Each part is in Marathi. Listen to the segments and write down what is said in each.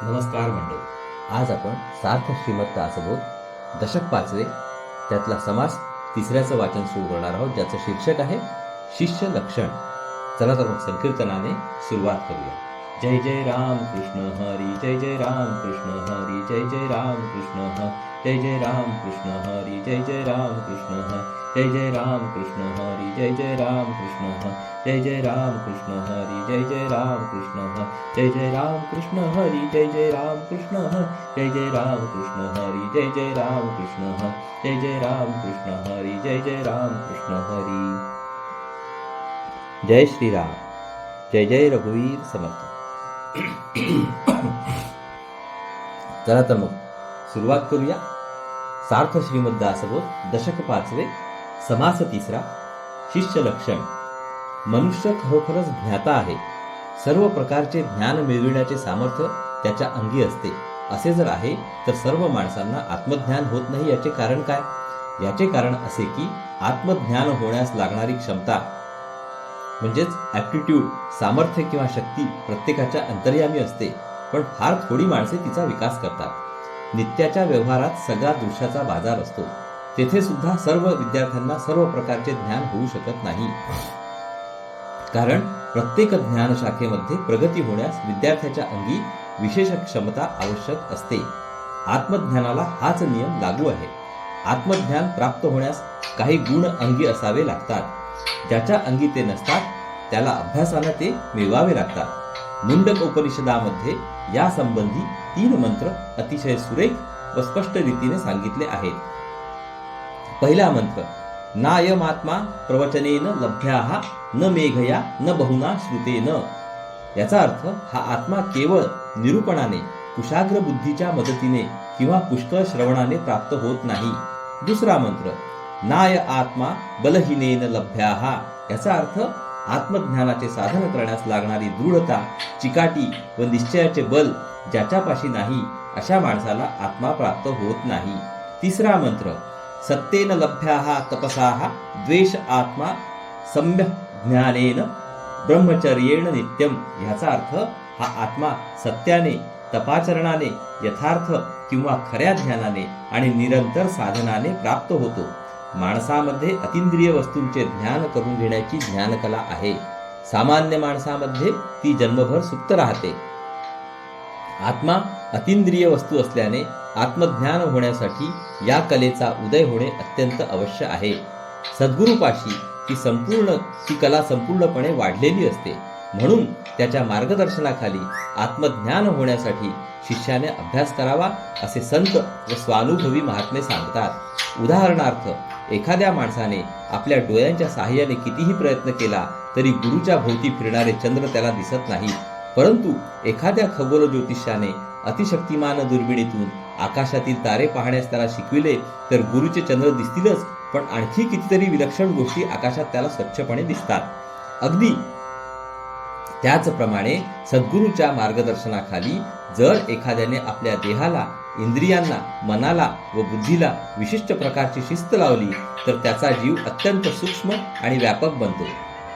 नमस्कार मंडळी. आज आपण सार्थ श्रीमद दासबोध दशक 5 त्यातला समास 3चं वाचन सुरू करणार आहोत, ज्याचं शीर्षक आहे शिष्य लक्षण. चला तर मग संकीर्तनाने सुरुवात करूया. जय जय राम कृष्ण हरी, जय जय राम कृष्ण हरी, जय जय राम कृष्ण हरी, जय जय राम कृष्ण हरी, जय जय राम कृष्ण हरी, जय जय राम कृष्ण हरी, जय जय राम कृष्ण हरी, जय जय राम कृष्ण हरी, जय जय राम कृष्ण हरी, जय जय राम कृष्ण हरी, जय जय राम कृष्ण हरी, जय जय राम कृष्ण हरी, जय जय राम कृष्ण हरी, जय जय राम कृष्ण हरी, जय जय राम कृष्ण हरी. जय श्रीराम. जय जय रघुवीर समर्थ. चला तर मग सुरुवात करूया. सार्थ श्रीमद दासबोध दशक 5 समास 3. शिष्य लक्षण. मनुष्य खरोखरच ज्ञाता आहे. सर्व प्रकारचे ज्ञान मिळविण्याचे सामर्थ्य त्याच्या अंगी असते. असे जर आहे तर सर्व माणसांना आत्मज्ञान होत नाही. याचे कारण काय? याचे कारण असे की आत्मज्ञान होण्यास लागणारी क्षमता म्हणजेच ॲप्टिट्यूड, सामर्थ्य किंवा शक्ती प्रत्येकाच्या अंतर्यामी असते, पण फार थोडी माणसे तिचा विकास करतात. नित्याच्या व्यवहारात सगळा दृश्याचा बाजार असतो. तेथे सुद्धा सर्व विद्यार्थ्यांना सर्व प्रकारचे ज्ञान होऊ शकत नाही, कारण प्रत्येक ज्ञान शाखेमध्ये प्रगती होण्यास विद्यार्थ्याच्या अंगी विशेष क्षमता आवश्यक असते. आत्मज्ञानाला हाच नियम लागू आहे. आत्मज्ञान प्राप्त होण्यास काही गुण अंगी असावे लागतात. ज्याच्या अंगी ते नसतात त्याला अभ्यासाने ते मिळवावे लागतात. मुंडक उपनिषदामध्ये या संबंधी 3 मंत्र अतिशय सुरेख व स्पष्ट रीतीने सांगितले आहेत. पहिला मंत्र, नायमात्मा प्रवचनेन लभ्याः न मेघया न बहुना श्रुतेन. याचा अर्थ हा आत्मा केवळ निरूपणाने, कुशाग्र बुद्धीच्या मदतीने किंवा पुष्कळ श्रवणाने प्राप्त होत नाही. दुसरा मंत्र, नाय आत्मा बलहीनेन लभ्याः. याचा अर्थ आत्मज्ञानाचे साधन करण्यास लागणारी दृढता, चिकाटी व निश्चयाचे बल ज्याच्यापाशी नाही अशा माणसाला आत्मा प्राप्त होत नाही. तिसरा मंत्र, सत्तेन लभ्याः तपसाः द्वेष आत्मा सम्यक् ज्ञानेन ब्रह्मचर्येण नित्यम. ह्याचा अर्थ हा आत्मा सत्याने, तपाचरणाने, यथार्थ किंवा खऱ्या ज्ञानाने आणि निरंतर साधनाने प्राप्त होतो. माणसामध्ये अतिंद्रिय वस्तूंचे ज्ञान करून घेण्याची ज्ञानकला आहे. सामान्य माणसामध्ये ती जन्मभर सुप्त राहते. आत्मा अतिंद्रिय वस्तू असल्याने आत्मज्ञान होण्यासाठी या कलेचा उदय होणे अत्यंत आवश्यक आहे. सद्गुरूपाशी ती कला संपूर्णपणे वाढलेली असते. म्हणून त्याच्या मार्गदर्शनाखाली आत्मज्ञान होण्यासाठी शिष्याने अभ्यास करावा असे संत व स्वानुभवी महात्मे सांगतात. उदाहरणार्थ, एखाद्या माणसाने आपल्या डोळ्यांच्या साहाय्याने कितीही प्रयत्न केला तरी गुरुच्या भोवती फिरणारे चंद्र त्याला दिसत नाही. परंतु एखाद्या खगोल ज्योतिषाने अतिशक्तिमान दुर्बिणीतून आकाशातील तारे पाहण्यास त्याला शिकविले तर गुरुचे चंद्र दिसतीलच, पण आणखी कितीतरी विलक्षण गोष्टी आकाशात त्याला स्वच्छपणे दिसतात. अगदी त्याचप्रमाणे सद्गुरूच्या मार्गदर्शनाखाली जर एखाद्याने आपल्या देहाला, इंद्रियांना, मनाला व बुद्धीला विशिष्ट प्रकारची शिस्त लावली तर त्याचा जीव अत्यंत सूक्ष्म आणि व्यापक बनतो.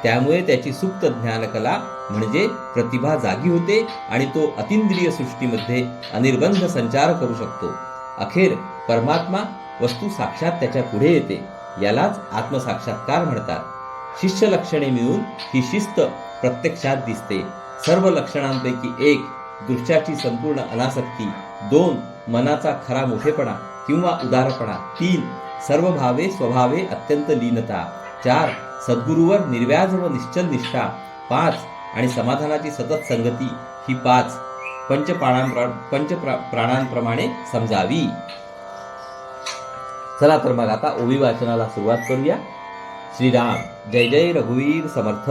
त्यामुळे त्याची सुप्त ज्ञानकला म्हणजे प्रतिभा जागी होते आणि तो अतिंद्रिय सृष्टीमध्ये अनिर्बंध संचार करू शकतो. अखेर परमात्मा वस्तू साक्षात त्याच्या पुढे येते. यालाच आत्मसाक्षात्कार म्हणतात. शिष्य लक्षणे मिळून ही शिस्त प्रत्यक्षात दिसते. सर्व लक्षणांपैकी 1 दृश्याची संपूर्ण अनासक्ती, 2 मनाचा खरा मोठेपणा किंवा उदारपणा, 3 सर्व भावे स्वभावे अत्यंत लीनता, 4 सद्गुरूवर निर्व्याज व निश्चल निष्ठा, 5 आणि समाधानाची सतत संगती. ही 5 पंचप्राणांप्रमाणे समजावी. चला तर मग आता ओवी वाचनाला सुरुवात करूया. श्रीराम. जय जय रघुवीर समर्थ.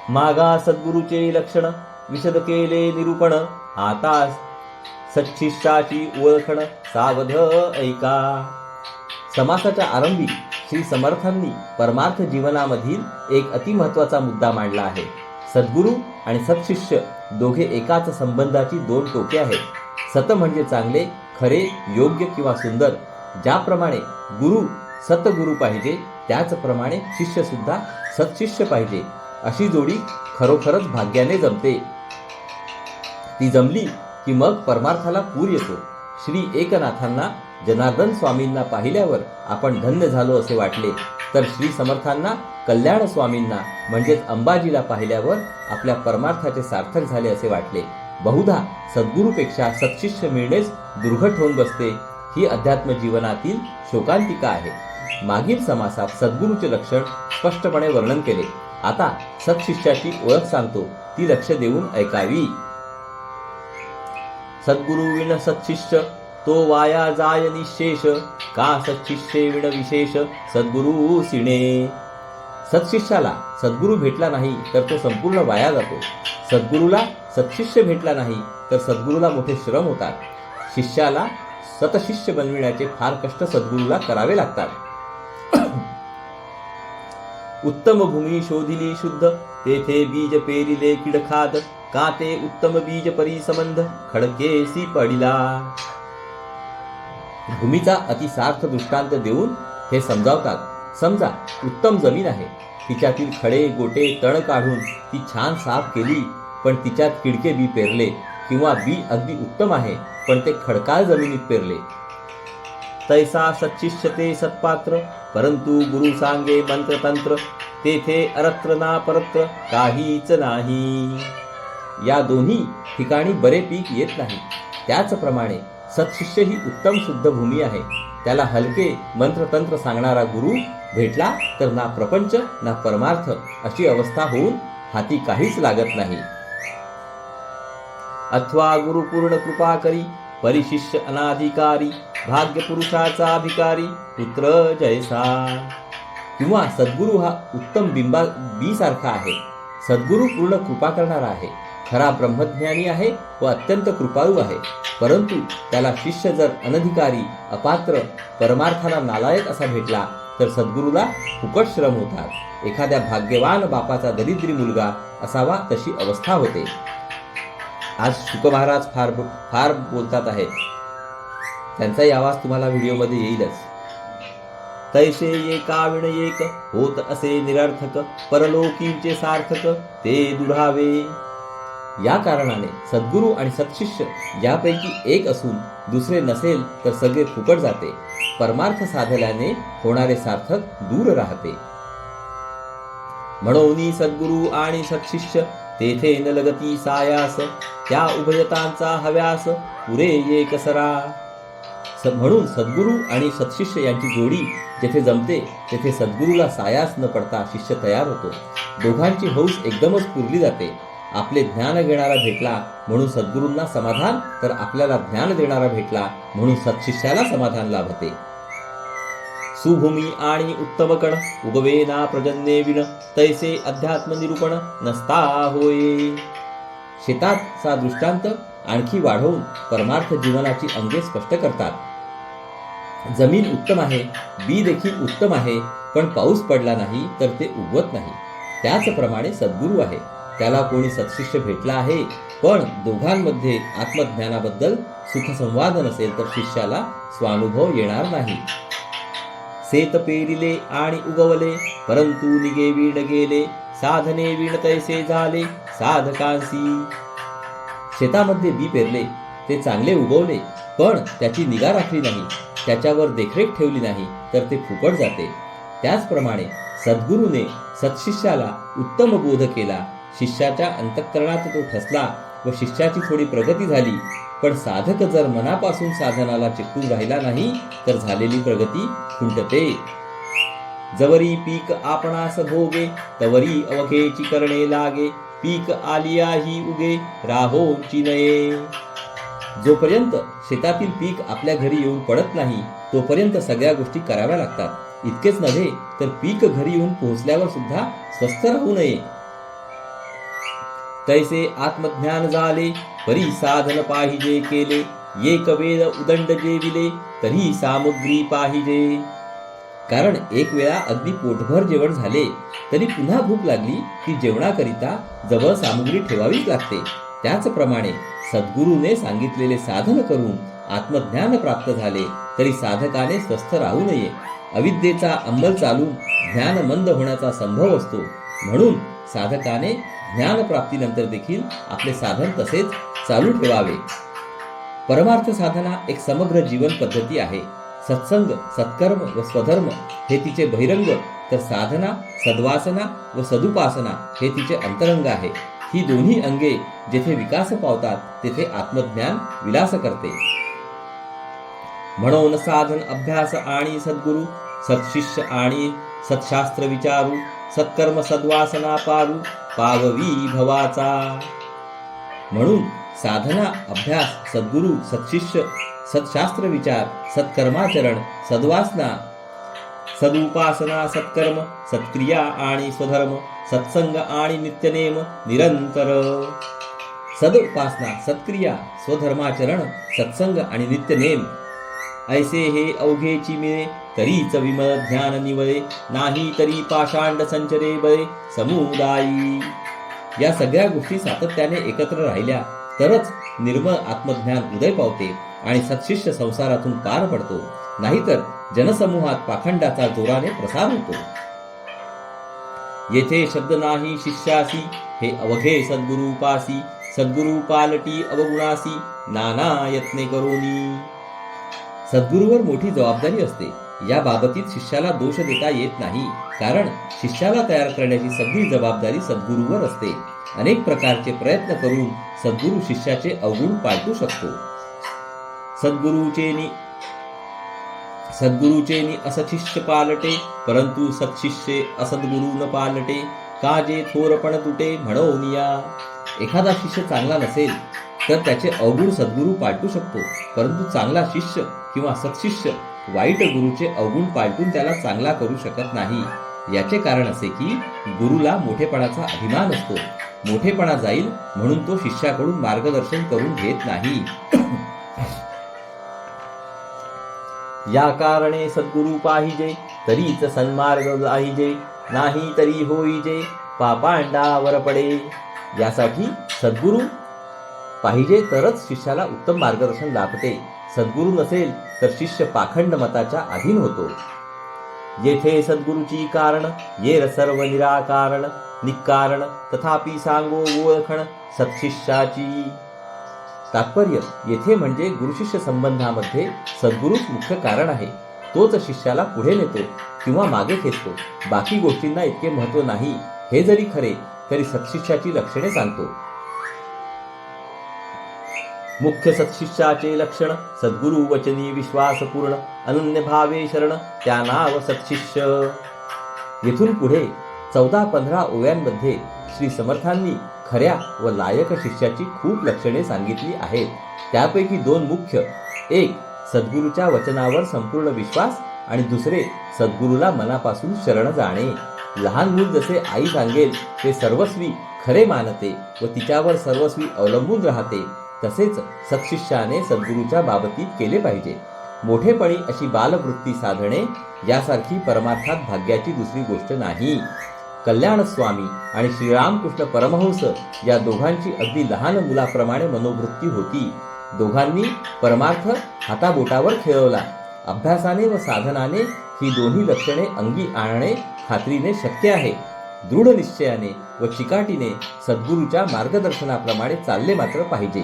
मागा सद्गुरूचे लक्षण विशद केले निरूपण, आता सच्छिष्याची ओळखण सावध ऐका. समासाच्या आरंभी श्री समर्थांनी परमार्थ जीवनामधील एक अतिमहत्वाचा मुद्दा मांडला आहे. सद्गुरू आणि सत्शिष्य दोघे एकाच संबंधाची 2 टोके आहेत. सत म्हणजे चांगले, खरे, योग्य किंवा सुंदर. ज्याप्रमाणे गुरु सतगुरू पाहिजे त्याचप्रमाणे शिष्य सुद्धा सत्शिष्य पाहिजे. अशी जोडी खरोखरच भाग्याने जमते. ती जमली की मग परमार्थाला पूर येतो. श्री एकनाथांना जनार्दन स्वामींना पाहिल्यावर आपण धन्य झालो असे वाटले, तर श्री समर्थांना कल्याण स्वामींना म्हणजेच अंबाजीला पाहिल्यावर आपल्या परमार्थाचे सार्थक झाले असे वाटले. बहुधा सद्गुरूपेक्षा सत्शिष्य मिळणेच दुर्घट होऊन बसते. ही अध्यात्म जीवनातील शोकांतिका आहे. मागील समासात सद्गुरूचे लक्षण स्पष्टपणे वर्णन केले. आता सत्शिष्याची ओळख सांगतो, ती लक्ष देऊन ऐकावी. सद्गुरु विण सत्शिष्य तो वाया जाय निशेष, का सत्शिष्ये विण विशेष सद्गुरु सिणे. सत्शिष्याला सद्गुरू भेटला नाही तर तो संपूर्ण वाया जातो. सद्गुरूला सत्शिष्य भेटला नाही तर सद्गुरूला मोठे श्रम होतात. शिष्याला सतशिष्य बनविण्याचे फार कष्ट सद्गुरूला करावे लागतात. उत्तम भूमी शोधिली शुद्ध, तेथे बीज पेरिले किडखाद, का ते उत्तम बीज परी संबंध खडकेसी पडिला. भूमीचा अतिसार्थ दृष्टांत देऊन हे समजावतात. समजा उत्तम जमीन आहे, तिच्यातील खडे गोटे तण काढून ती छान साफ केली, पण तिच्यात किडके बी पेरले, किंवा बी अगदी उत्तम आहे पण ते खडकाळ जमिनीत पेरले. तैसा सच्शिष्य ते सत्पात्र, परंतु गुरु सांगे मंत्रतंत्र, तेथे अरत्र ना परत्र काहीच नाही. या दोन्ही ठिकाणी बरे पीक येत नाही. त्याचप्रमाणे सत्शिष्य ही उत्तम शुद्ध भूमी आहे. त्याला हलके मंत्रतंत्र सांगणारा गुरु भेटला तर ना प्रपंच ना परमार्थ अशी अवस्था होऊन हाती काहीच लागत नाही. अथवा गुरु पूर्ण कृपा करी, परिशिष्य अनाधिकारी, भाग्य पुरुषाचा भिकारी पुत्र जैसा. किंवा सद्गुरु हा उत्तम बी सारखा आहे. सद्गुरु पूर्ण कृपा करणारा आहे, खरा ब्रह्मज्ञानी आहे व अत्यंत कृपाळू आहे. परंतु त्याला शिष्य जर अनधिकारी, अपात्र, परमार्थाला नालायक असा भेटला तर सद्गुरूला फुकट श्रम होतात. एखाद्या भाग्यवान बापाचा दरिद्री मुलगा असावा तशी अवस्था होते. आज शुक महाराज फार बोलतात आहेत. त्यांचाही आवाज तुम्हाला व्हिडिओमध्ये येईलच. तैसे एका विण एक होत असे निरर्थक, परलोकीचे सार्थक ते दुढावे. या कारणाने सद्गुरू आणि सत्शिष्य यापैकी एक असून दुसरे नसेल तर सगळे फुकट जाते. परमार्थ साधल्याने होणारे सार्थक दूर राहते. म्हणून सद्गुरू आणि सत्शिष्य तेथे न लगती सायास, त्या उभयतांचा हव्यास पुरे एक सरा. म्हणून सद्गुरू आणि सत्शिष्य यांची जोडी जेथे जमते तेथे सद्गुरूला सायास न पडता शिष्य तयार होतो. दोघांची हौस एकदमच पुरली जाते. आपले ज्ञान घेणारा भेटला म्हणून सद्गुरूंना समाधान, तर आपल्याला ज्ञान देणारा भेटला म्हणून सत्शिष्याला समाधान लाभते. सुभूमी आणि उत्तम कण, उगवे ना प्रजन्ये विण, तैसे अध्यात्म निरूपण नसता होय. शेताचा दृष्टांत आणखी वाढवून परमार्थ जीवनाची अंगे स्पष्ट करतात. जमीन उत्तम आहे, बी देखील उत्तम आहे, पण पाऊस पडला नाही तर ते उगवत नाही. त्याचप्रमाणे सद्गुरू आहे, त्याला कोणी सत्शिष्य भेटला आहे, पण दोघांमध्ये आत्मज्ञानाबद्दल सुखसंवाद नसेल तर शिष्याला स्वानुभव येणार नाही. शेत पेरिले आणि उगवले, परंतु निगे वीण गेले, साधने वीण तैसे झाले साधकांसी. शेतामध्ये बी पेरले, ते चांगले उगवले, पण त्याची निगा राखली नाही, त्याच्यावर देखरेख ठेवली नाही तर ते फुकट जाते. त्याचप्रमाणे सद्गुरूने सत्शिष्याला उत्तम बोध केला, शिष्याच्या अंतःकरणात तो ठसला व शिष्याची थोडी प्रगती झाली, पण साधक जर मनापासून साधनाला चिकटून राहिला नाही तर झालेली प्रगती खुंटते. जवरी पीक आपणास भोगे, तवरी अवघेची करणे लागे, पीक आलियाही उगे राहोची नये. जोपर्यंत शेतातील पीक आपल्या घरी येऊन पडत नाही तोपर्यंत सगळ्या गोष्टी कराव्या लागतात. इतकेच नव्हे तर पीक घरी येऊन पोहोचल्यावर सुद्धा स्वस्थ राहू नये. तैसे आत्मज्ञान झाले, परी साधन पाहिजे केले, एक वेळ उदंड जेविले, तरी सामुग्री पाहिजे. कारण एक वेळा अगदी पोटभर जेवण झाले तरी पुन्हा भूक लागली की जेवणाकरिता जवळ सामुग्री ठेवावीच लागते. त्याचप्रमाणे सद्गुरूने सांगितलेले साधन करून आत्मज्ञान प्राप्त झाले तरी साधकाने स्वस्थ राहू नये. अविद्येचा अंमल चालून ज्ञान मंद होण्याचा संभव असतो. म्हणून साधकाने ज्ञानप्राप्तीनंतर देखील आपले साधन तसेच चालू ठेवावे. परमार्थ साधना एक समग्र जीवन पद्धती आहे. सत्संग, सत्कर्म व स्वधर्म हे तिचे बहिरंग, तर साधना, सद्वासना व सदुपासना हे तिचे अंतरंग आहे. ही दोन्ही अंगे जेथे विकास पावतात तेथे आत्मज्ञान विलास करते. म्हणून साधन, अभ्यास आणि सद्गुरु, सत्शिष्य आणि सत्शास्त्र विचारू, सत्कर्म सद्वासना पारू, पाववी भवाचा. म्हणून साधना, अभ्यास, सद्गुरु, सत्शिष्य, सत्शास्त्र विचार, सत्कर्माचरण, सद्वासना, सदुपासना, सत्कर्म, सत्क्रिया आणि स्वधर्म, सत्संग आणि नित्यनेम निरंतर. सदउपासना, सत्क्रिया, स्वधर्माचरण, सत्संग आणि नित्यनेम ऐसे हे अवघेची मिळे, तरीच विमल ज्ञान निवळे, नाही तरी पाषांड संचरे बळे समुदायी. या सगळ्या गोष्टी सातत्याने एकत्र राहिल्या तरच निर्मळ आत्मज्ञान उदय पावते आणि सत्शिष्य संसारातून पार पडतो, नाहीतर जनसमूहात पाखंडाचा जोराने प्रसार होतो. येथे शब्द नाही शिष्यासी, हे अवघे सद्गुरु पासी, सद्गुरु पालटी अवगुणासी, नाना यत्ने करोनी. सद्गुरूवर मोठी जबाबदारी असते. या बाबतीत शिष्याला दोष देता येत नाही, कारण शिष्याला तयार करण्याची सगळी जबाबदारी सद्गुरूवर असते. अनेक प्रकारचे प्रयत्न करून सद्गुरू शिष्याचे अवगुण पालटू शकतो. सद्गुरूचे असशिष्य पालटे, परंतु सत्शिष्ये असद्गुरू न पालटे, काजे थोरपण तुटे म्हणोनिया. एखादा शिष्य चांगला नसेल तर त्याचे अवगुण सद्गुरू पालटू शकतो, परंतु चांगला शिष्य किंवा सत्शिष्य वाईट गुरुचे अवगुण पालटून त्याला चांगला करू शकत नाही. याचे कारण असे की गुरुला मोठेपणाचा अभिमान असतो. मोठेपणा जाईल म्हणून तो शिष्याकडून मार्गदर्शन करून घेत नाही. या कारणे सद्गुरू पाहिजे, तरीच सन्मार्ग लाहिजे, नाही तरी होईजे पापांडावर पडे. यासाठी सद्गुरू पाहिजे तरच शिष्याला उत्तम मार्गदर्शन लाभते. सद्गुरू नसेल तर शिष्य पाखंड मताच्या अधीन होतो. येथे सद्गुरूची कारण येर सर्व निराकारण, निकारण तथापि सांगो ओळखण सत्शिष्याची. तात्पर्य येथे म्हणजे गुरुशिष्य संबंधामध्ये सद्गुरूच मुख्य कारण आहे. तोच शिष्याला पुढे नेतो किंवा मागे खेचतो. बाकी गोष्टींना इतके महत्त्व नाही. हे जरी खरे तरी सत्शिष्याची लक्षणे सांगतो. मुख्य सत्शिष्याचे लक्षण, सद्गुरु वचनी विश्वासपूर्ण, अनन्य भावे शरण, त्या नाव सत्शिष्य. येथून पुढे 14-15 ओव्यांमध्ये श्री समर्थांनी खऱ्या व लायक शिष्याची खूप लक्षणे सांगितली आहेत. त्यापैकी 2 मुख्य, एक सद्गुरूच्या वचनावर संपूर्ण विश्वास आणि दुसरे सद्गुरूला मनापासून शरण जाणे. लहान मूल जसे आई सांगेल ते सर्वस्वी खरे मानते व तिच्यावर सर्वस्वी अवलंबून राहते, तसेच सत्शिष्याने सद्गुरूच्या बाबतीत केले पाहिजे. मोठेपणी अशी बालवृत्ती साधणे यासारखी परमार्थात भाग्याची दुसरी गोष्ट नाही. कल्याण स्वामी आणि श्रीरामकृष्ण परमहंस या दोघांची अगदी लहान मुलाप्रमाणे मनोवृत्ती होती. दोघांनी परमार्थ हाताबोटावर खेळवला. अभ्यासाने व साधनाने ही दोन्ही लक्षणे अंगी आणणे खात्रीने शक्य आहे. दृढ निश्चयाने व चिकाटीने सद्गुरूच्या मार्गदर्शनाप्रमाणे चालले मात्र पाहिजे.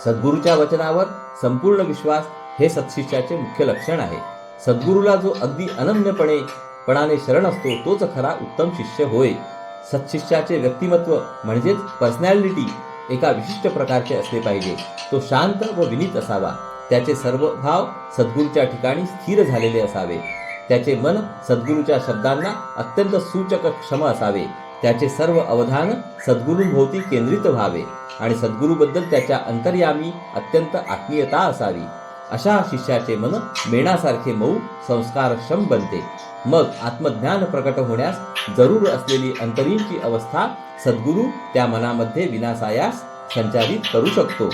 सद्गुरूच्या वचनावर संपूर्ण विश्वास हे सत्शिष्याचे मुख्य लक्षण आहे. सद्गुरूला जो अगदी अनन्यपणाने शरण असतो तोच खरा उत्तम शिष्य होय. सत्शिष्याचे व्यक्तिमत्व म्हणजेच पर्सनॅलिटी एका विशिष्ट प्रकारचे असले पाहिजे. तो शांत व विनीत असावा. त्याचे सर्व भाव सद्गुरूच्या ठिकाणी स्थिर झालेले असावे. त्याचे मन सद्गुरूच्या शब्दांना अत्यंत सूचक क्षम असावे. त्याचे सर्व अवधान सद्गुरूंभोवती केंद्रित व्हावे आणि सद्गुरूबद्दल त्याच्या अंतर्यामी अत्यंत आत्मीयता असावी. अशा शिष्याचे मन मेणासारखे मऊ संस्कारक्षम बनते. मग आत्मज्ञान प्रकट होण्यास जरूर असलेली अंतरींची अवस्था सद्गुरू त्या मनामध्ये विनासायास संचारित करू शकतो.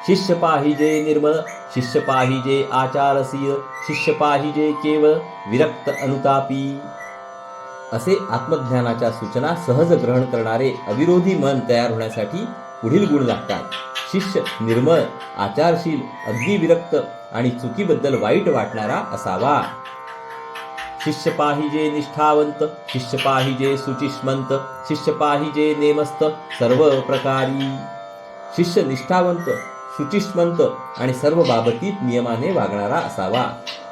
शिष्य पाहिजे निर्मळ, शिष्य पाहिजे आचारशील, शिष्य पाहिजे केवळ विरक्त अनुतापी. असे आत्मज्ञानाच्या सूचना सहज ग्रहण करणारे अविरोधी मन तयार होण्यासाठी पुढील गुण लागतात. शिष्य निर्मळ, आचारशील, अगदी विरक्त आणि चुकीबद्दल वाईट वाटणारा असावा. शिष्य पाहिजे निष्ठावंत, शिष्य पाहिजे सुचिष्मंत, शिष्य पाहिजे नेमस्त सर्व प्रकारी. शिष्य निष्ठावंत, शुचिष्मंत आणि सर्व बाबतीत नियमाने वागणारा असावा.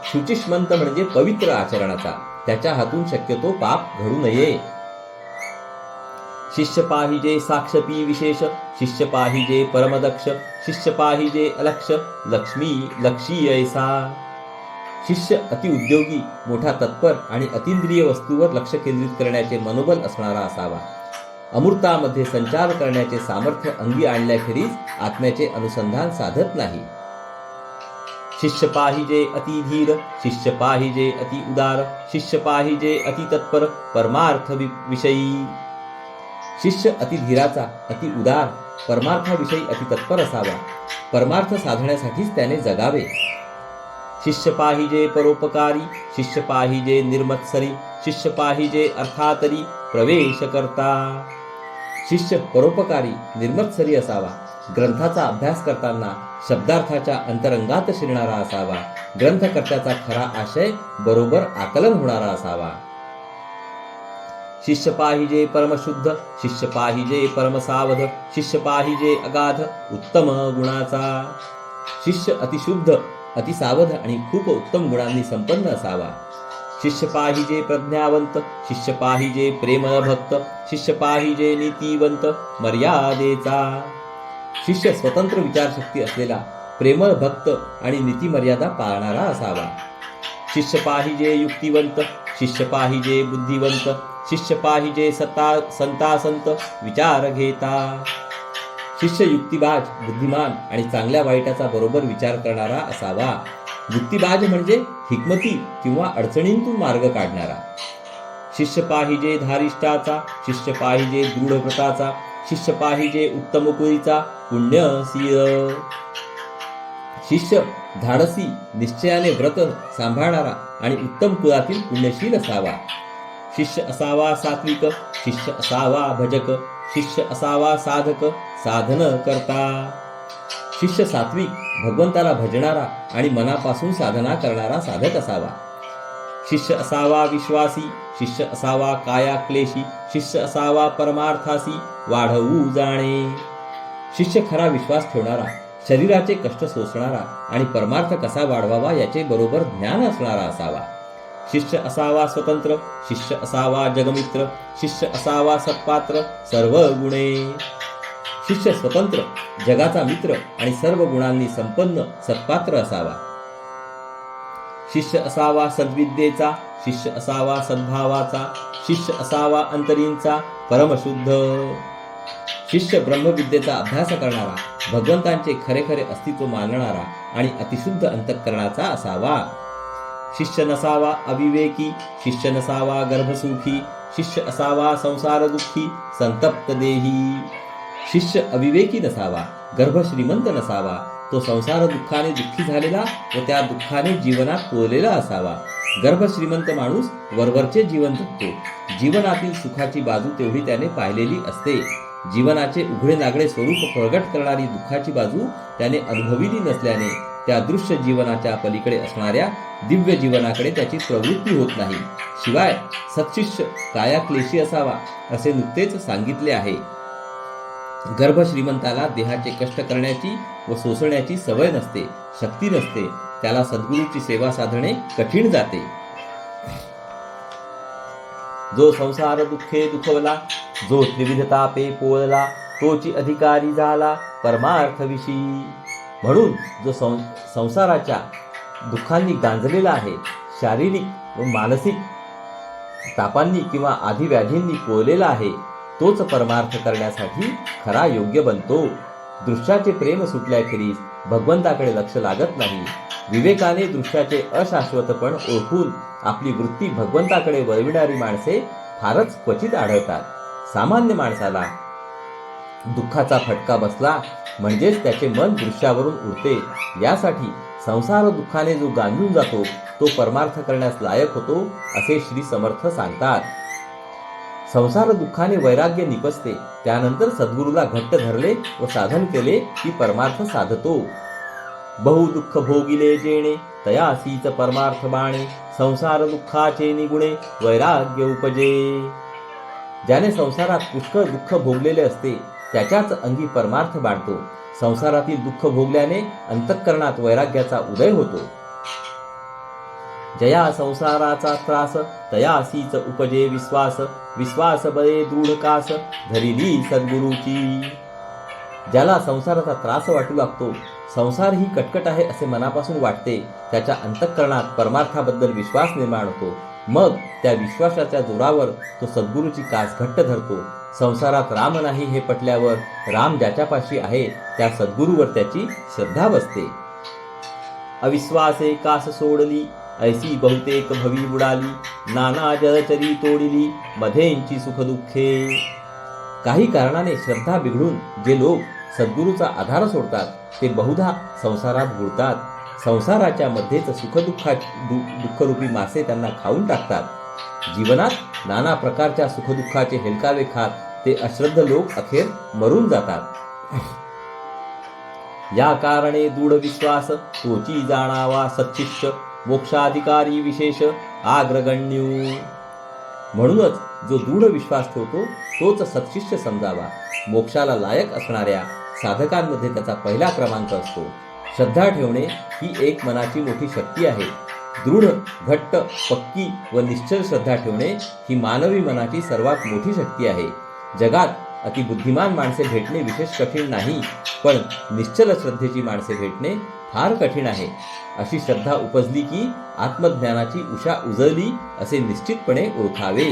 शुचिष्मंत म्हणजे पवित्र आचरणाचा, त्याच्या हातून शक्यतो पाप घडू नये. शिष्य पाहिजे साक्षपी विशेष, शिष्य पाहिजे परमदक्ष, शिष्य पाहिजे अलक्ष लक्ष्मी लक्षी ऐसा. शिष्य अति उद्योगी, मोठा तत्पर आणि अतिंद्रिय वस्तूवर लक्ष केंद्रित करण्याचे मनोबल असणारा असावा. अमूर्तामध्ये संचार करण्याचे सामर्थ्य अंगी आणल्याखेरीज आत्म्याचे अनुसंधान साधत नाही. शिष्य पाहिजे अति धीर, शिष्य पाहिजे अति उदार, शिष्य पाहिजे अति तत्पर परमार्थ विषयी. शिष्य अति धीराचा, अति उदार, परमार्थाविषयी अति तत्पर असावा. परमार्थ साधण्यासाठीच त्याने जगावे. शिष्य पाहिजे परोपकारी, शिष्य पाहिजे निर्मत्सरी, शिष्य पाहिजे अर्थातरी प्रवेश करता. शिष्य परोपकारी निर्मत्सरी असावा. ग्रंथाचा अभ्यास करताना शब्दार्थाच्या अंतरंगात शिरणारा असावा. ग्रंथकर्त्याचा खरा आशय बरोबर आकलन होणारा असावा. शिष्य पाहिजे परमशुद्ध, शिष्य पाहिजे परमसावध, शिष्य पाहिजे अगाध उत्तम गुणाचा. शिष्य अतिशुद्ध, अतिसावध आणि खूप उत्तम गुणांनी संपन्न असावा. शिष्य पाहिजे प्रज्ञावंत, शिष्य पाहिजे प्रेमभक्त, शिष्य पाहिजे नीतिवंत मर्यादेचा. शिष्य स्वतंत्र विचारशक्ती असलेला, प्रेमळ भक्त आणि नीतिमर्यादा पाळणारा असावा. शिष्य पाहिजे युक्तिवंत, शिष्य पाहिजे बुद्धिवंत, शिष्य पाहिजे संत विचार घेता. शिष्य युक्तिबाज, बुद्धिमान आणि चांगल्या वाईटाचा बरोबर विचार करणारा असावा. युक्तिबाज म्हणजे हिकमती किंवा अडचणींतून मार्ग काढणारा. शिष्य पाहिजे धारिष्ठाचा, शिष्य पाहिजे दृढव्रताचा, शिष्य पाहिजे उत्तम कुळीचा पुण्यशील. शिष्य धाडसी, निश्चयाने व्रत सांभाळणारा आणि उत्तम कुळातील पुण्यशील असावा. शिष्य असावा सात्विक, शिष्य असावा भजक, शिष्य असावा साधक साधन करता. शिष्य सात्विक, भगवंताला भजणारा आणि मनापासून साधना करणारा साधक असावा. शिष्य असावा विश्वासी, शिष्य असावा कायाक्लेशी, शिष्य असावा परमार्थासी वाढवू जाणे. शिष्य खरा विश्वास ठेवणारा, शरीराचे कष्ट सोसणारा आणि परमार्थ कसा वाढवावा याचे बरोबर ज्ञान असणारा असावा. शिष्य असावा स्वतंत्र, शिष्य असावा जगमित्र, शिष्य असावा सत्पात्र सर्व गुणे. शिष्य स्वतंत्र, जगाचा मित्र आणि सर्व गुणांनी संपन्न सत्पात्र असावा. शिष्य असावा सद्विद्येचा, शिष्य असावा सद्भावाचा, शिष्य असावा अंतरींचा परमशुद्ध. शिष्य ब्रह्मविद्येचा अभ्यास करणारा, भगवंतांचे खरे खरे अस्तित्व मानणारा आणि अतिशुद्ध अंतःकरणाचा असावा. शिष्य नसावा अविवेकी, शिष्य नसावा गर्भसुखी, शिष्य असावा संसार दुःखी संतप्त देही. शिष्य अविवेकी नसावा, गर्भ श्रीमंत नसावा, तो संसार दुःखाने दुःखी झालेला व त्या दुःखाने जीवनात पोळलेला असावा. गर्भ श्रीमंत माणूस वरवरचे जीवन जगतो. जीवनातील सुखाची बाजू तेवढी त्याने पाहिलेली असते. जीवनाचे उघडे नागडे स्वरूप प्रगट करणारी दुःखाची बाजू त्याने अनुभविली नसल्याने त्या दृश्य जीवनाच्या पलीकडे असणाऱ्या दिव्य जीवनाकडे त्याची प्रवृत्ती होत नाही. शिवाय सत्शिष्य कायाक्लेशी असावा असे नुकतेच सांगितले आहे. गर्भ श्रीमंताला देहाचे कष्ट करण्याची व सोसण्याची सवय नसते, शक्ती नसते. त्याला सद्गुरूची सेवा साधणे कठीण जाते. जो संसार दुःखे दुखवला, जो त्रिविध तापे पोळला, तोची अधिकारी झाला परमार्थविषयी. म्हणून जो संसाराच्या दुःखांनी गांजलेला आहे, शारीरिक व मानसिक तापांनी किंवा आधिव्याधींनी पोळलेला आहे, तोच परमार्थ करण्यासाठी खरा योग्य बनतो. दृश्याचे प्रेम सुटल्याखेरीज भगवंताकडे लक्ष लागत नाही. विवेकाने दृश्याचे अशाश्वतपण ओळखून आपली वृत्ती भगवंताकडे वळविणारी माणसे फारच क्वचित आढळतात. सामान्य माणसाला दुःखाचा फटका बसला म्हणजेच त्याचे मन दृश्यावरून उडते. यासाठी संसार दुःखाने जो गांजून जातो तो परमार्थ करण्यास लायक होतो असे श्री समर्थ सांगतात. संसार दुःखाने वैराग्य निपजते. त्यानंतर सद्गुरूला घट्ट धरले व साधन केले की परमार्थ साधतो. बहु दुःख भोगिले जेणे तयासीच परमार्थ बाणे संसार दुःखाचे निगुणे वैराग्य उपजे. ज्याने संसारात पुष्कळ दुःख भोगलेले असते त्याच्याच अंगी परमार्थ बांधतो. संसारातील दुःख भोगल्याने अंतःकरणात वैराग्याचा उदय होतो. जया संसाराचा त्रास तयासीच उपजे विश्वास विश्वास बळे दृढ कास धरिली सद्गुरूची. ज्याला संसाराचा त्रास वाटू लागतो, संसार ही कटकट आहे असे मनापासून वाटते, त्याच्या अंतःकरणात परमार्थाबद्दल विश्वास निर्माण होतो. मग त्या विश्वासाच्या जोरावर तो सद्गुरूची कास घट्ट धरतो. संसारात राम नाही हे पटल्यावर राम ज्याच्यापाशी आहे त्या सद्गुरूवर त्याची श्रद्धा बसते. अविश्वासे कास सोडली ऐसी बहुतेक भवी बुडाली नाना जलचरी तोडिली मध्येंची सुखदुःखे. काही कारणाने श्रद्धा बिघडून जे लोक सद्गुरूचा आधार सोडतात ते बहुधा संसारात बुडतात. संसाराच्या मध्येच दुःखरूपी मासे त्यांना खाऊन टाकतात. जीवनात नाना प्रकारच्या सुखदुःखाचे हेलकावे खात ते अश्रद्ध लोक अखेर मरून जातात. या कारणे दृढ विश्वास तोची जाणावा सत्शिष्य मोक्षाधिकारी विशेष आग्रगण्यू. म्हणूनच जो दृढ विश्वास ठेवतो तोच सत्शिष्य समजावा. मोक्षाला लायक असणाऱ्या साधकांमध्ये त्याचा पहिला क्रमांक असतो. श्रद्धा ठेवणे ही एक मनाची मोठी शक्ती आहे. दृढ, घट्ट, पक्की व निश्चल श्रद्धा ठेवणे ही मानवी मनाची सर्वात मोठी शक्ती आहे. जगात अतिबुद्धिमान माणसे भेटणे विशेष कठीण नाही, पण निश्चल श्रद्धेची माणसे भेटणे फार कठीण आहे. अशी श्रद्धा उपजली की आत्मज्ञानाची उषा उजळली असे निश्चितपणे ओळखावे.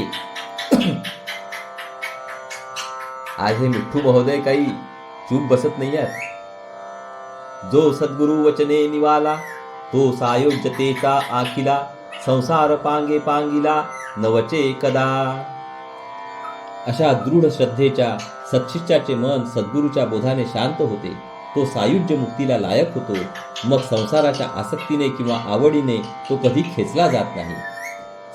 आज हे मिठ्ठू महोदय काही चूप बसत नाही आहेत. जो सद्गुरु वचने निवाला तो सायोज्यतेचा आखिला संसार पांगे पांगिला नवचे कदा. अशा दृढ श्रद्धेच्या सत्शिष्याचे मन सद्गुरूच्या बोधाने शांत होते. तो सायुज्य मुक्तीला लायक होतो. मग संसाराच्या आसक्तीने किंवा आवडीने तो कधी खेचला जात नाही.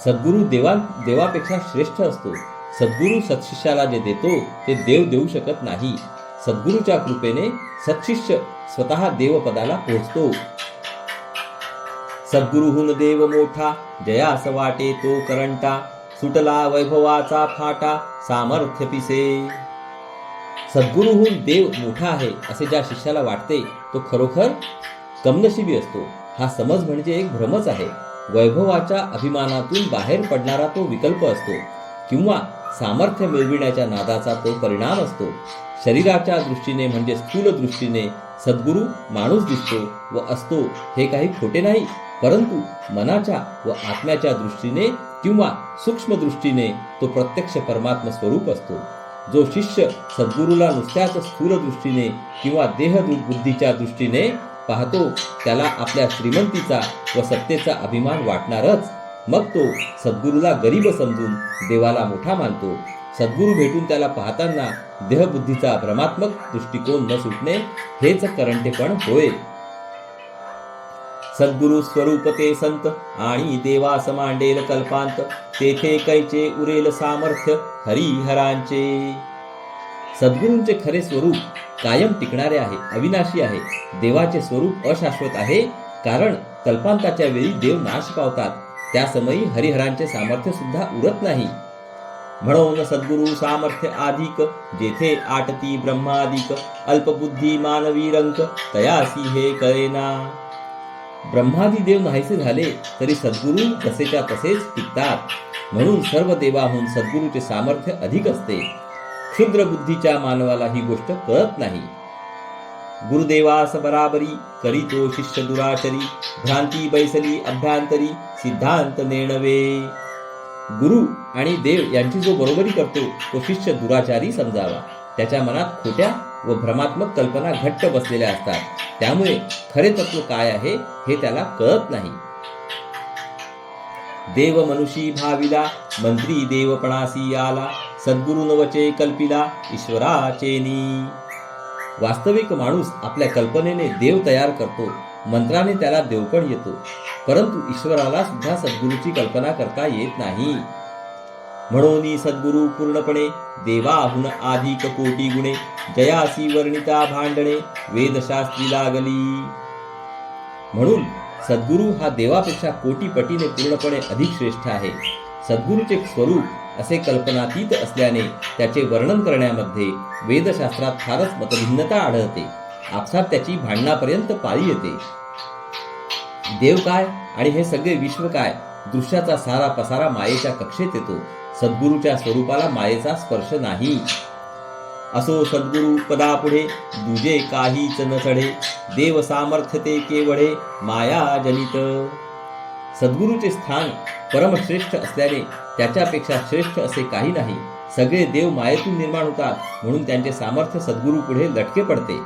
सद्गुरू देवापेक्षा श्रेष्ठ असतो. सद्गुरू सत्शिष्याला जे देतो ते देव देऊ शकत नाही. सद्गुरूच्या कृपेने सत्शिष्य स्वतः देवपदाला पोहोचतो. सद्गुरुहून देव मोठा जयास वाटे तो करंटा सुटला वैभवाचा फाटा सामर्थ्य पिसे. सद्गुरुहून देव मोठा आहे असे ज्या शिष्याला वाटते तो खरोखर कमनशिबी असतो. हा समज म्हणजे एक भ्रमच आहे. वैभवाच्या अभिमानातून बाहेर पडणारा तो विकल्प असतो किंवा सामर्थ्य मिळविण्याच्या नादाचा तो परिणाम असतो. शरीराच्या दृष्टीने म्हणजे स्थूल दृष्टीने सद्गुरू माणूस दिसतो व असतो हे काही खोटे नाही, परंतु मनाच्या व आत्म्याच्या दृष्टीने किंवा सूक्ष्म दृष्टीने तो प्रत्यक्ष परमात्म स्वरूप असतो. जो शिष्य सद्गुरूला नुसत्याच स्थूल दृष्टीने किंवा देहबुद्धीच्या दृष्टीने पाहतो त्याला आपल्या श्रीमंतीचा व सत्तेचा अभिमान वाटणारच. मग तो सद्गुरूला गरीब समजून देवाला मोठा मानतो. सद्गुरू भेटून त्याला पाहताना देहबुद्धीचा भ्रमात्मक दृष्टिकोन न सुटणे हेच करंटेपण होय. सद्गुरु स्वरूप ते संत आणि देवास मांडेल कल्पांत तेथे कैचे उरेल सामर्थ्य हरिहरांचे. सद्गुरूंचे खरे स्वरूप कायम टिकणारे आहे, अविनाशी आहे. देवाचे स्वरूप अशाश्वत आहे, कारण कल्पांताच्या वेळी देव नाश पावतात. त्या समयी हरिहरांचे सामर्थ्य सुद्धा उरत नाही. म्हणून सद्गुरु सामर्थ्य अधिक जेथे आटती ब्रह्मादिक अल्पबुद्धी मानवी रंक तयासी हे करेना. ब्रह्मादी देव नाहीसे झाले तरी सद्गुरू जसेच्या तसेच टिकतात. म्हणून सर्व देवाहून सद्गुरूचे सामर्थ्य अधिक असते. क्षुद्र बुद्धीच्या मानवाला ही गोष्ट कळत नाही. गुरुदेवास बराबरी करीतो शिष्य दुराचरी भ्रांती बैसली अभ्यांतरी सिद्धांत नेणवे. गुरु आणि देव यांची जो बरोबरी करतो तो शिष्य दुराचारी समजावा. त्याच्या मनात खोट्या व भ्रमात्मक कल्पना घट्ट बसलेल्या असतात. त्यामुळे खरे तत्व काय आहे हे त्याला कळत नाही. देव मनुषी भाविला मंत्री देवपणासी आला सद्गुरु नवचे कल्पिला ईश्वराचेनी. वास्तविक माणूस आपल्या कल्पनेने देव तयार करतो, मंत्राने त्याला देवपण येतो, परंतु ईश्वराला सुद्धा सद्गुरूची कल्पना करता येत नाही. म्हणून सद्गुरू पूर्णपणे देवाहून अधिक कोटी गुणे जयासी वर्णिता भांडणे वेदशास्त्री लागली. म्हणून सद्गुरू हा देवापेक्षा कोटी पटीने पूर्णपणे अधिक श्रेष्ठ आहे. सद्गुरूचे स्वरूप असे कल्पनातीत असल्याने त्याचे वर्णन करण्यामध्ये वेदशास्त्रात फारच मतभिन्नता आढळते. आपसात त्याची भांडणापर्यंत पाळी येते. देव काय आणि हे सगळे विश्व काय, दृश्याचा सारा पसारा मायेच्या कक्षेत येतो. सद्गुरूच्या स्वरूपाला मायेचा स्पर्श नाही. असो सद्गुरू पदापुढे दुजे काहीच न चढे, देव सामर्थ्यते केवढे माया जनित. सद्गुरूचे स्थान परमश्रेष्ठ असल्याने त्याच्यापेक्षा श्रेष्ठ असे काही नाही. सगळे देव मायेतून निर्माण होतात, म्हणून त्यांचे सामर्थ्य सद्गुरू पुढे लटके पडते.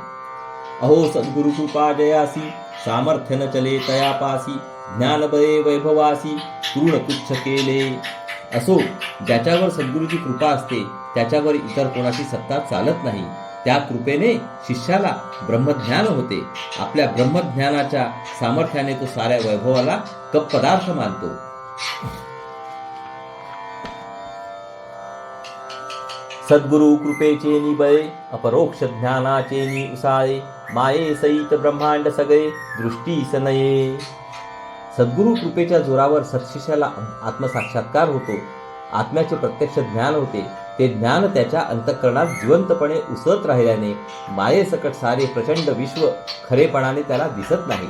अहो सद्गुरु कृपा जयासी, सामर्थ्य न चले तयापासी, ज्ञान बळे वैभवासी, तृण तुच्छ केले. असो ज्याच्यावर सद्गुरूची कृपा असते त्याच्यावर इतर कोणाची सत्ता चालत नाही. त्या कृपेने शिष्याला ब्रह्मज्ञान होते. आपल्या ब्रह्मज्ञानाच्या सामर्थ्याने तो साऱ्या वैभवाला पदार्थ मानतो. सद्गुरु कृपेचे निबळे, अपरोक्ष ज्ञानाचे नि उसाळे, माये सहित ब्रह्मांड सगळे दृष्टीस नये. सद्गुरु कृपेच्या जोरावर सत्शिष्याला आत्मसाक्षात्कार होतो. आत्म्याचे प्रत्यक्ष ज्ञान होते. ते ज्ञान त्याच्या अंतःकरणात जिवंतपणे उसळत राहिल्याने मायेसकट सारे प्रचंड विश्व खरेपणाने त्याला दिसत नाही.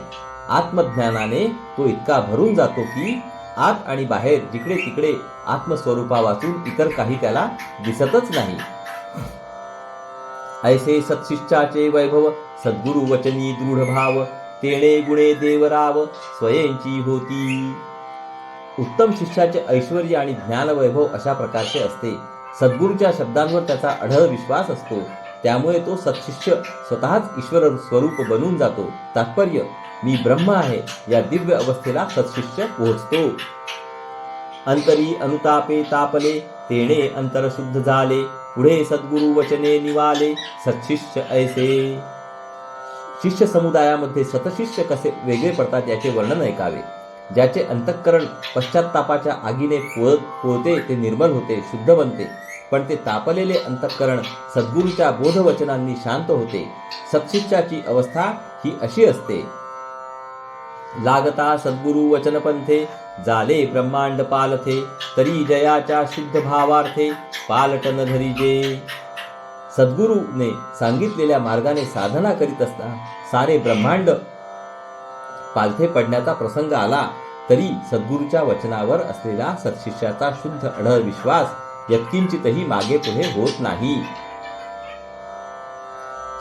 आत्मज्ञानाने तो इतका भरून जातो की आत आणि बाहेर जिकडे तिकडे आत्मस्वरूपा वाचून इतर काही त्याला दिसतच नाही. ऐसे सत्शिष्याचे वैभव, सद्गुरु वचनी दृढ भाव, तेणे गुणे देवराव स्वयंची होती. उत्तम शिष्याचे ऐश्वर्य आणि ज्ञान वैभव अशा प्रकारचे असते. सद्गुरूच्या शब्दांवर त्याचा अढळ विश्वास असतो. त्यामुळे तो सत्शिष्य स्वतःच ईश्वर स्वरूप बनून जातो. तात्पर्य, मी ब्रह्म आहे या दिव्य अवस्थेला सत्शिष्य पोहोचतो. अंतरी अनुतापे तापले, तेणे अंतर शुद्ध झाले, पुढे सद्गुरु वचने निवाले, सत्शिष्य ऐसे. शिष्य समुदायामध्ये सतशिष्य कसे वेगळे पडतात याचे वर्णन ऐकावे. ज्याचे अंतःकरण पश्चात्तापाच्या आगीने पोळते ते निर्मल होते, शुद्ध बनते. पण ते तापलेले अंतःकरण सद्गुरूच्या बोधवचनांनी शांत होते. सत्शिष्याची अवस्था ही अशी असते. लागता सद्गुरु वचनपंथे, जाले ब्रह्मांड पालथे, तरी जयाच्या शुद्ध भावार्थे पालट न धरिजे. सद्गुरूने सांगितलेल्या मार्गाने साधना करीत असता सारे ब्रह्मांड पालथे पडण्याचा प्रसंग आला तरी सद्गुरूच्या वचनावर असलेला सत्शिष्याचा शुद्ध अढळ विश्वास यत्किंचितही मागे पुढे होत नाही.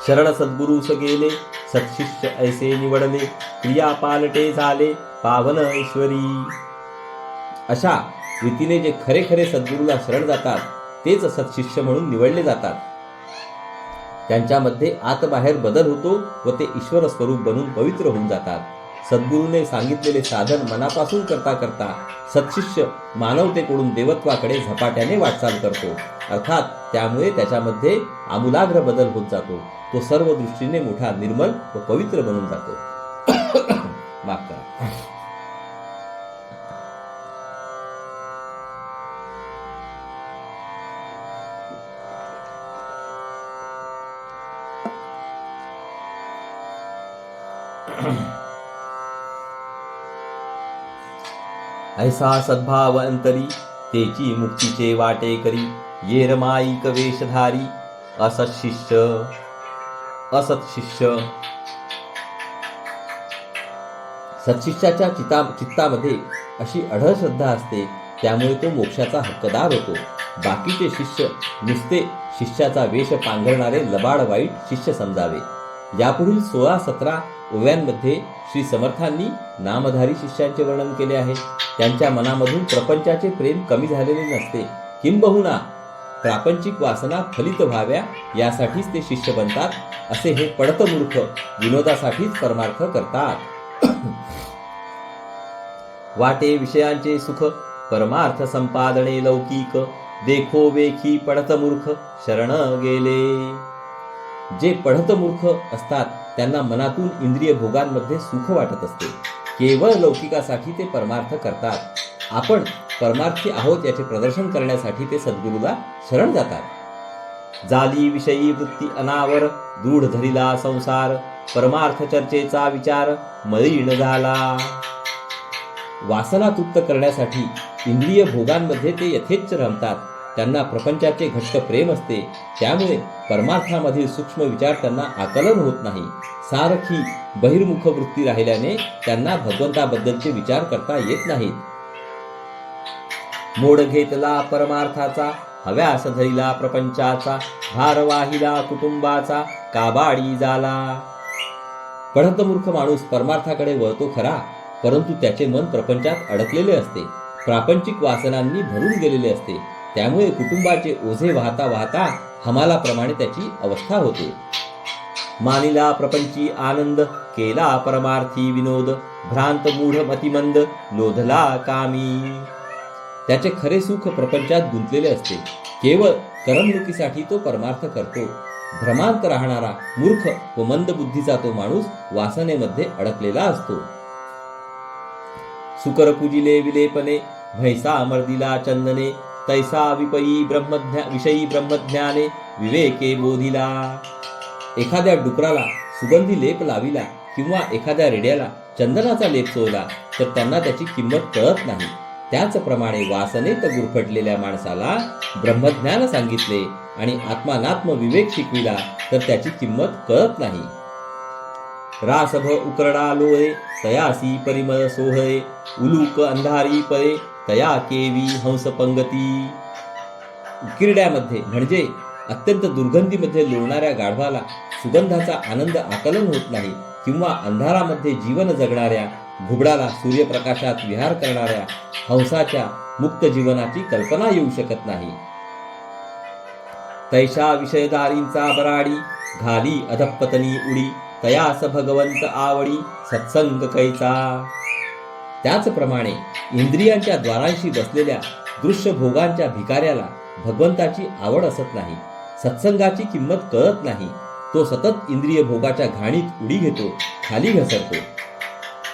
शरण सद्गुरूस गेले, सत्शिष्य ऐसे निवडले, क्रिया पालटे झाले पावन ईश्वरी. अशा रीतीने जे खरे खरे सद्गुरूला शरण जातात तेच सत्शिष्य म्हणून निवडले जातात. त्यांच्यामध्ये आतबाहेर बदल होतो व ते ईश्वर स्वरूप बनून पवित्र होऊन जातात. सद्गुरूने सांगितलेले साधन मनापासून करता करता सत्शिष्य मानवतेकडून देवत्वाकडे झपाट्याने वाटचाल करतो. अर्थात त्यामुळे त्याच्यामध्ये आमूलाग्र बदल होत जातो. तो सर्व दृष्टीने मोठा निर्मल व पवित्र बनून जातो. माफ करा. ऐसा सद्भाव अंतरी, तेची मुक्तीचे वाटे करी, येरमाईक वेशधारी असत्शिष्य. सत्शिष्याच्या चित्तामध्ये अशी अढळ श्रद्धा असते. त्यामुळे तो मोक्षाचा हक्कदार होतो. बाकीचे शिष्य नुसते शिष्याचा वेश पांघरणारे लबाड वाईट शिष्य समजावे. यापुढील 16-17 ओव्यांमध्ये श्री समर्थांनी नामधारी शिष्यांचे वर्णन केले आहे. त्यांच्या मनामधून प्रपंचाचे प्रेम कमी झालेले नसते. किंबहुना प्रापंचिक वासना फलित व्हाव्या यासाठीच ते शिष्य बनतात. असे हे पडत मूर्ख विनोदासाठीच परमार्थ करतात. वाटे विषयांचे सुख, परमार्थ संपादने लौकिक, देखो वेखी पडत मूर्ख शरण गेले. जे पढत मूर्ख असतात त्यांना मनातून इंद्रिय भोगांमध्ये सुख वाटत असते. केवळ लौकिकासाठी ते परमार्थ करतात. आपण परमार्थी आहोत याचे प्रदर्शन करण्यासाठी ते सद्गुरूला शरण जातात. जाली विषयी वृत्ती अनावर, दृढ धरिला संसार, परमार्थ चर्चेचा विचार मलिन झाला. वासना तृप्त करण्यासाठी इंद्रिय भोगांमध्ये ते यथेच्छ रमतात. त्यांना प्रपंचाचे घट्ट प्रेम असते. त्यामुळे परमार्थामधील सूक्ष्म विचार त्यांना आकलन होत नाही. सारखी बहिर्मुख वृत्ती राहिल्याने त्यांना भगवंताबद्दलचे विचार करता येत नाहीत. मोड घेतला परमार्थाचा, हव्यास धरिला प्रपंचाचा, भार वाहिला कुटुंबाचा, काबाडी झाला. पढतमूर्ख माणूस परमार्थाकडे वळतो खरा, परंतु त्याचे मन प्रपंचात अडकलेले असते. प्रापंचिक वासनांनी भरून गेलेले असते. त्यामुळे कुटुंबाचे ओझे वाहता वाहता हमालाप्रमाणे त्याची अवस्था होते. मानिला प्रपंची आनंद, केला परमार्थी विनोद, भ्रांत मूढ मतिमंद, लोधला कामी. त्याचे खरे सुख प्रपंचात गुंतलेले असते. केवळ करमणुकीसाठी तो परमार्थ करतो. भ्रमांत राहणारा मूर्ख व मंदबुद्धीचा तो माणूस वासनेमध्ये अडकलेला असतो. सुकर पूजिले विलेपने, भैसा मर्दिला चंदने, तैसा विषयी ब्रह्मज्ञाने, विवेके बोधिला. एखाद्या डुकराला सुगंधी लेप लाविला किंवा एखाद्या रेड्याला चंदनाचा लेप चोळला तर त्यांना त्याची किंमत कळत नाही. त्याचप्रमाणे वासनेत गुरफटलेल्या माणसाला ब्रह्मज्ञान सांगितले आणि आत्मानात्म विवेक शिकविला तर त्याची किंमत कळत नाही. रासभ उकरडा लोळे, तयासी परिमळ सोहळे, उलूक अंधारी पळे, तया केवी हंस पंगती. उकिरड्यामध्ये म्हणजे अत्यंत दुर्गंधीमध्ये लोळणाऱ्या गाढवाला सुगंधाचा आनंद आकलन होत नाही किंवा अंधारामध्ये जीवन जगणाऱ्या घुबडाला सूर्यप्रकाशात विहार करणाऱ्या हंसाच्या मुक्त जीवनाची कल्पना येऊ शकत नाही. तैशा विषयदारींचा बराडी, घाली अधपतनी उडी, तयास भगवंत आवडी, सत्संग कैचा. त्याचप्रमाणे इंद्रियांच्या द्वारांशी बसलेल्या दृश्य भोगांच्या भिकाऱ्याला भगवंताची आवड असत नाही. सत्संगाची किंमत कळत नाही. तो सतत इंद्रिय भोगाच्या घाणीत उडी घेतो, खाली घसरतो.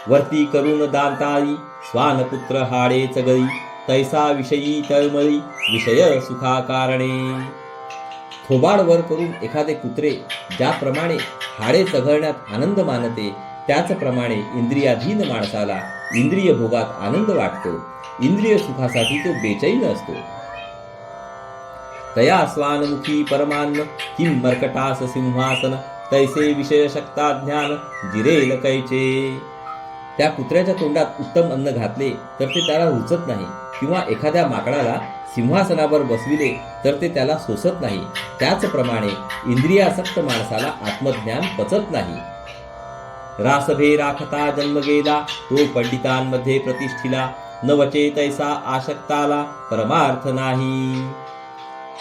वरती करून दांताळी, स्वानपुत्र हाडे चगळी, तैसा विषयी तळमळी, विषय सुखाकारणे. थोबाड वर करून एखादे कुत्रे ज्याप्रमाणे हाडे चघळण्यात आनंद मानते, त्याचप्रमाणे इंद्रियाधीन माणसाला इंद्रिय भोगात आनंद वाटतो. इंद्रिय सुखासाठी तो बेचैन असतो. तया स्वानमुखी परमान्न, किं मर्कटास सिंहासन, तैसे विषय शक्ता ज्ञान, जिरेल कैचे. त्या कुत्र्याच्या तोंडात उत्तम अन्न घातले तर ते त्याला रुचत नाही किंवा एखाद्या माकडाला सिंहासनावर बसविले तर ते त्याला सोसत नाही. त्याचप्रमाणे इंद्रियासक्त माणसाला आत्मज्ञान पचत नाही. रासभे राखता जन्म गेला, तो पंडितांमध्ये प्रतिष्ठिला, नवचे तैसा आशक्ताला, परमार्थ नाही.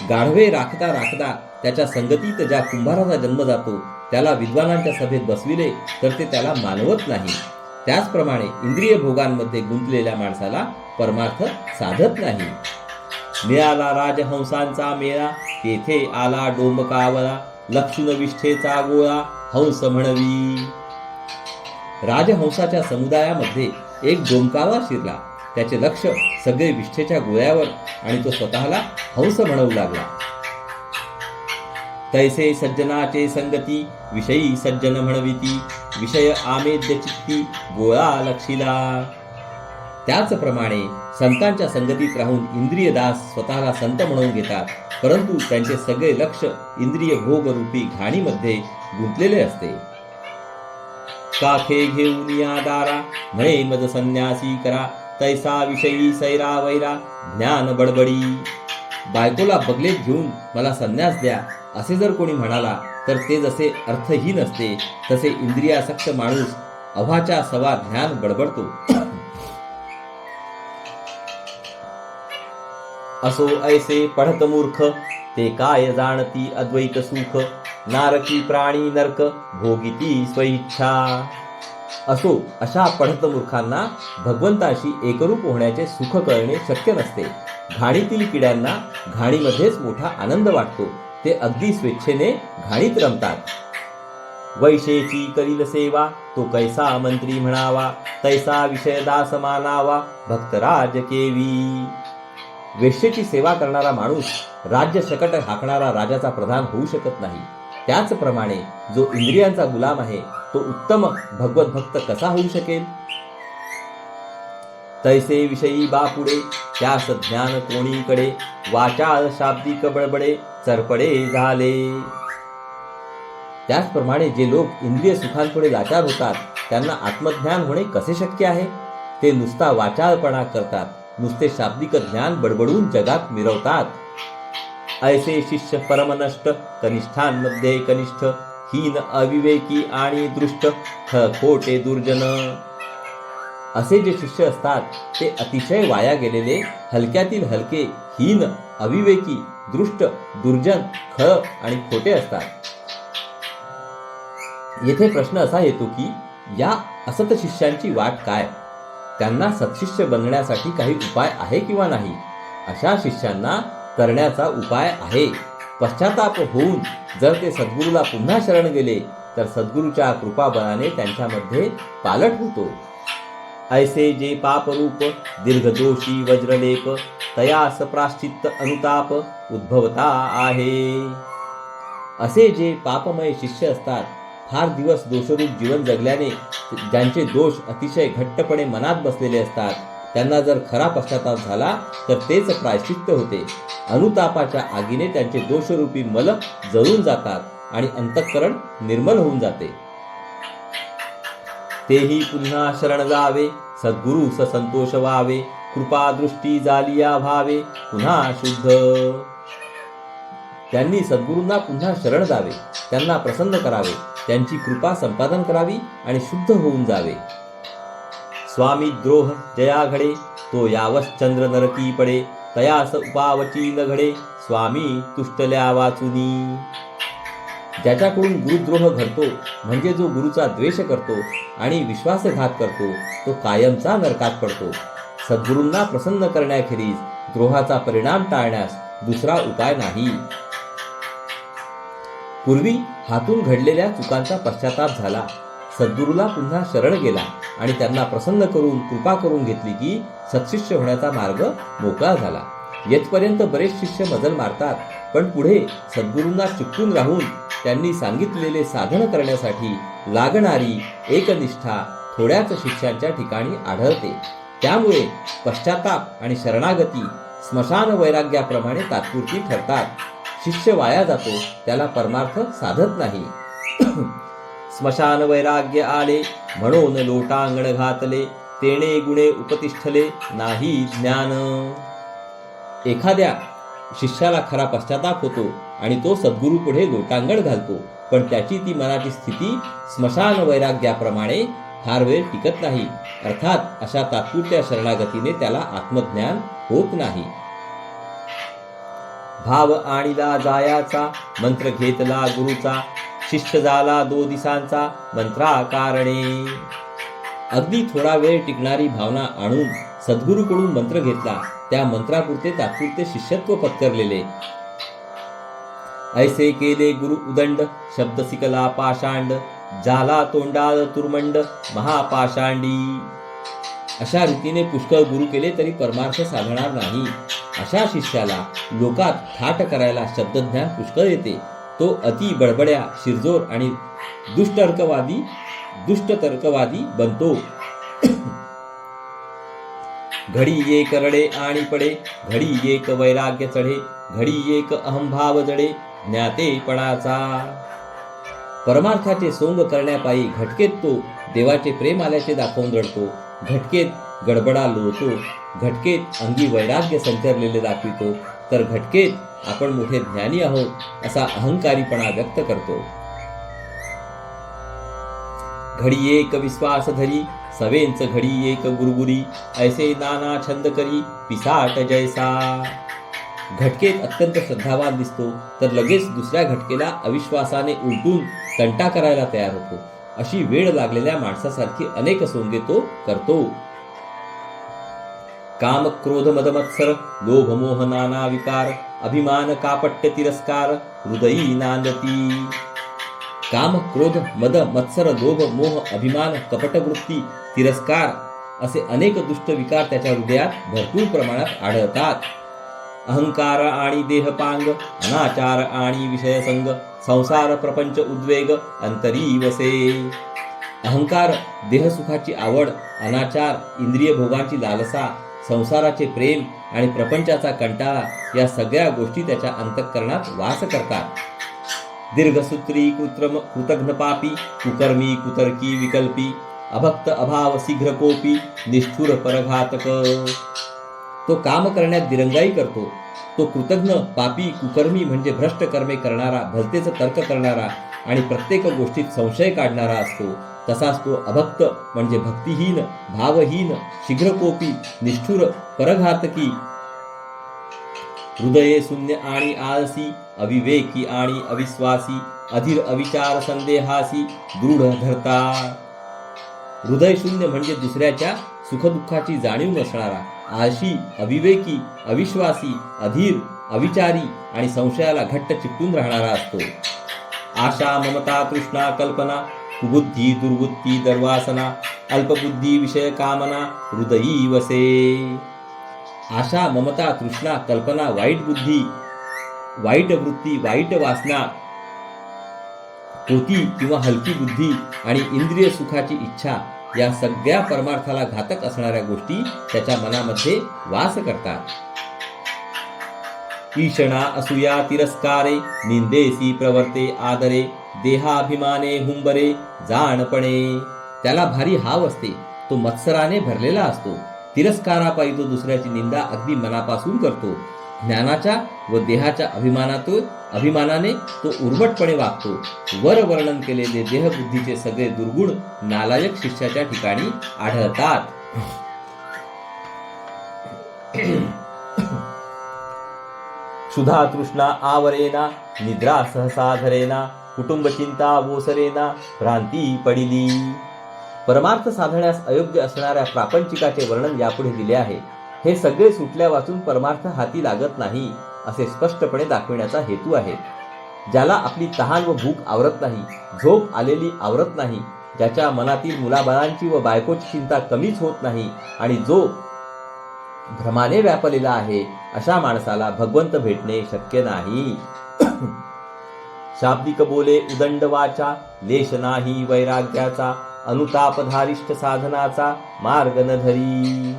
गाढवे राखता राखता त्याच्या संगतीत ज्या कुंभाराचा जन्म जातो त्याला विद्वानांच्या सभेत बसविले तर ते त्याला मानवत नाही. त्याचप्रमाणे इंद्रिय भोगांमध्ये गुंतलेल्या माणसाला परमार्थ साधत नाही. मिळाला राजहंसांचा मेळा, तेथे आला डोंबकावळा, लक्षुण विष्ठेचा गोळा, हंस म्हणवी. राजहंसाच्या समुदायामध्ये एक डोंबकावळा शिरला. त्याचे लक्ष सगळे विष्ठेच्या गोळ्यावर आणि तो स्वतःला हंस म्हणवू लागला. तैसे सज्जनाचे संगती, विषयी सज्जन म्हणविती, विषय आमेद्य चित्ती, गोळा लक्षिला. त्याचप्रमाणे संतांच्या संगतीत राहून इंद्रियदास स्वतःला संत म्हणून घेतात, परंतु त्यांचे सगळे लक्ष इंद्रिय भोगरूपी घाणीमध्ये गुंतलेले असते. काखे घेऊन या दारा, म्हणे मज संन्यासी करा, तैसा विषयी सैरा वैरा, ज्ञान बडबडी. बायकोला बगलेत घेऊन मला संन्यास द्या असे जर कोणी म्हणाला तर ते जसे अर्थहीन असते तसे इंद्रियासक्त माणूस अव्हाच्या सवा ज्ञान बडबडतो. असो ऐसे पढत मूर्ख, ते काय जाणती अद्वैत सुख, नारकी प्राणी नरक, भोगिती स्वइच्छा. असो अशा पढत मूर्खांना भगवंताशी एकरूप होण्याचे सुख कळणे शक्य नसते. घाणीतील किड्यांना घाणीमध्येच मोठा आनंद वाटतो. ते अगदी स्वेच्छेने घाणीत रमतात. वैशेची करील सेवा, तो कैसा मंत्री म्हणावा, तैसा विषयदास मानावा, भक्तराज केवी. वेश्येची सेवा करणारा माणूस राज्य शकट हाकणारा राजाचा प्रधान होऊ शकत नाही. त्याचप्रमाणे जो इंद्रियांचा गुलाम आहे तो उत्तम भगवत भक्त कसा होऊ शकेल? तैसे विषयी बापुडे त्यास ज्ञान कोणीकडे, वाचाळ शाब्दिक बळबडे चरपडे झाले. त्याचप्रमाणे जे लोक इंद्रिय सुखांपुढे लाचार होतात त्यांना आत्मज्ञान होणे कसे शक्य आहे? ते नुसता वाचाळपणा करतात, नुसते शाब्दिक ज्ञान बडबडून जगात मिरवतात. ऐसे शिष्य परमनष्ट कनिष्ठांमध्ये कनिष्ठ, हीन अविवेकी आणि दृष्ट खोटे दुर्जन. असे जे शिष्य असतात ते अतिशय वाया गेलेले, हलक्यातील हलके, हीन, अविवेकी, दृष्ट, दुर्जन, खळ आणि खोटे असतात. येथे प्रश्न असा येतो की या असत शिष्यांची वाट काय? त्यांना सत्शिष्य बनण्यासाठी काही उपाय आहे किंवा नाही? अशा शिष्यांना करण्याचा उपाय आहे. पश्चाताप होऊन जर ते सद्गुरूला पुन्हा शरण गेले तर सद्गुरूच्या कृपाबळाने त्यांच्यामध्ये पालट होतो. ऐसे जे पापरूप दीर्घदोषी वज्रलेप, तयास प्राश्चित्त अनुताप उद्भवता आहे. असे जे पापमय शिष्य असतात, फार दिवस दोषरूप जीवन जगल्याने ज्यांचे दोष अतिशय घट्टपणे मनात बसलेले असतात, त्यांना जर खरा पश्चाताप झाला तर तेच प्रायश्चित्त होते. अनुतापाच्या आगीने त्यांचे दोषरूपी मल जळून जातात आणि अंतःकरण निर्मल होऊन जाते. तेही पुन्हा शरण जावे, सद्गुरु संतोष व्हावे, कृपा दृष्टी जालिया भावे पुन्हा शुद्ध. त्यांनी सद्गुरूंना पुन्हा शरण जावे, त्यांना प्रसन्न करावे, त्यांची कृपा संपादन करावी आणि शुद्ध होऊन जावे. स्वामी द्रोह जया घडे, तो यावस चंद्र नरकी पडे, तयास उपावची न घडे, स्वामी तुष्टल्या वाचुनी. ज्याच्याकडून गुरुद्रोह घडतो म्हणजे जो गुरुचा द्वेष करतो आणि विश्वासघात करतो तो कायमचा नरकात पडतो. सद्गुरूंना प्रसन्न करण्याखेरीज द्रोहाचा परिणाम टाळण्यास दुसरा उपाय नाही. पूर्वी हातून घडलेल्या चुकांचा पश्चाताप झाला, सद्गुरूला पुन्हा शरण गेला आणि त्यांना प्रसन्न करून कृपा करून घेतली की सत्शिष्य होण्याचा मार्ग मोकळा झाला. येथपर्यंत बरेच शिष्य मजल मारतात, पण पुढे सद्गुरूंना चिकटून राहून त्यांनी सांगितलेले साधन करण्यासाठी लागणारी एकनिष्ठा थोड्याच शिष्यांच्या ठिकाणी आढळते. त्यामुळे पश्चाताप आणि शरणागती स्मशान वैराग्याप्रमाणे तात्पुरती ठरतात. शिष्य वाया जातो, त्याला परमार्थ साधत नाही. स्मशान वैराग्य आले म्हणून लोटांगण घातले, तेणे गुणे उपतिष्ठले नाही ज्ञान. एखाद्या शिष्याला खरा पश्चाताप होतो आणि तो सद्गुरू पुढे लोटांगण घालतो, पण त्याची ती मनाची स्थिती स्मशान वैराग्याप्रमाणे फार वेळ टिकत नाही. अर्थात अशा तात्पुरत्या शरणागतीने त्याला आत्मज्ञान होत नाही. भाव आणिला जायाचा, मंत्र घेतला गुरुचा, शिष्य झाला 2 दिवसांचा मंत्राकारणे. अगदी थोडा वेळ टिकणारी भावना आणून सद्गुरूकडून मंत्र घेतला, त्या मंत्रापुरते तात्पुरते शिष्यत्व पत्करलेले. ऐसे केले गुरु उदंड, शब्द सिकला पाषांड, झाला तोंडाळ तुरमंड महापाषांडी. अशा रीतीने पुष्कळ गुरु केले तरी परमार्थ साधणार नाही. अशा शिष्याला लोकात थाट करायला शब्दज्ञान पुष्कळ येते. तो अति बडबड्या, शिरजोर आणि दुष्टतर्कवादी बनतो. घडी एक रडे आणि पडे, घडी एक वैराग्य चढे, घडी एक अहंभाव जडे ज्ञातेपणाचा. परमार्थाचे सोंग करण्यापायी घटकेत तो देवाचे प्रेम आल्याचे दाखवून रडतो, घटकेत गडबडा लोळतो, घटकेत अंगी वैराग्य संचरलेले दाखवितो, तर घटकेत आपण मोठे ज्ञानी आहोत असा अहंकारीपणा व्यक्त करतो. घडी एक विश्वास धरी, सवेंच घडी एक गुरुगुरी, ऐसे नाना छंद करी पिसाट जैसा. घटकेत अत्यंत श्रद्धावान दिसतो तर लगेच दुसऱ्या घटकेला अविश्वासाने उलटून तंटा करायला तयार होतो. अशी वेळ लागलेल्या माणसासारखी अनेक सोंगे तो करतो. काम क्रोध मदमत्सर, लोभ मोह नाना विकार, अभिमान कापट्य तिरस्कार हृदयी नांदती. काम क्रोध मद मत्सर लोभ मोह अभिमान कपटवृत्ती तिरस्कार असे अनेक दुष्ट विकार त्याच्या हृदयात भरपूर प्रमाणात आढळतात. अहंकार आणि देहपांग, अनाचार आणि विषयसंग, संसार प्रपंच उद्वेग अंतरी वसे. अहंकार, देहसुखाची आवड, अनाचार, इंद्रिय भोगांची लालसा, संसाराचे प्रेम आणि प्रपंचाचा कंटाळा या सगळ्या गोष्टी त्याच्या अंतःकरणात वास करतात. दीर्घसूत्री कृतघ्न पापी, कुकर्मी कुतर्की विकल्पी, अभक्त अभाव शीघ्र कोपी, निष्ठुर परघातक. तो काम करण्यात दिरंगाई करतो. तो कृतघ्न, पापी, कुकर्मी म्हणजे भ्रष्ट कर्मे करणारा, भलतेच तर्क करणारा आणि प्रत्येक गोष्टीत संशय काढणारा असतो. तसाच तो अभक्त म्हणजे भक्तिहीन, भावहीन, शीघ्रकोपी, निष्ठुर, परघातकी, हृदये शून्य आणि आळसी, अविवेकी आणि अविश्वासी, अधीर अविचार संदेहासी, दृढ धरता. हृदय शून्य म्हणजे दुसऱ्याच्या सुखदुःखाची जाणीव नसणारा, आळशी, अविवेकी, अविश्वासी, अधीर, अविचारी आणि संशयाला घट्ट चिकटून राहणारा असतो. आशा, ममता, तृष्णा, कल्पना, कुबुद्धी, दुर्वृत्ती, दर्वासना, अल्पबुद्धी, विषय कामना, हृदयी वसे. आशा, ममता, तृष्णा, कल्पना, वाईट बुद्धी, वाईट वृत्ती, वाईट वासना, कोती किंवा हलकी बुद्धी आणि इंद्रिय सुखाची इच्छा या सगळ्या परमार्थाला घातक असणाऱ्या गोष्टी त्याच्या मनामध्ये वास करतात. ईषणा, असूया, तिरस्कारे, निंदेसी प्रवर्ते आदरे, देहाभिमाने हुंबरे, जाणपणे. त्याला भारी हाव असते. तो मत्सराने भरलेला असतो. तिरस्कारापायी तो दुसऱ्याची निंदा अगदी मनापासून करतो. ज्ञानाच्या व देहाच्या अभिमानाने तो उर्मटपणे वागतो. वर वर्णन केलेले देहबुद्धीचे सगळे दुर्गुण नालायक शिष्याच्या ठिकाणी आढळतात. क्षुधा तृष्णा आवरेना, निद्रा सहसा धरेना, कुटुंब चिंता वोसरेना, भ्रांती पडिली. परमार्थ साधण्यास अयोग्य असणाऱ्या प्रापंचिकाचे वर्णन यापुढे दिले आहे. हे सगळे सुटल्या वाचून परमार्थ हाती लागत नाही असे स्पष्टपणे दाखविण्याचा हेतू आहे. ज्याला आपली तहान व भूक आवरत नाही, झोप आलेली आवरत नाही, ज्याच्या मनातील मुलाबाळांची व बायकोची चिंता कमीच होत नाही आणि जो भ्रमाने व्यापलेला आहे, अशा माणसाला भगवंत भेटणे शक्य नाही. शाब्दिक बोले उदंड वाचा, लेश नाही वैराग्याचा, अनुतापधारिष्ठ साधनाचा मार्ग न धरी.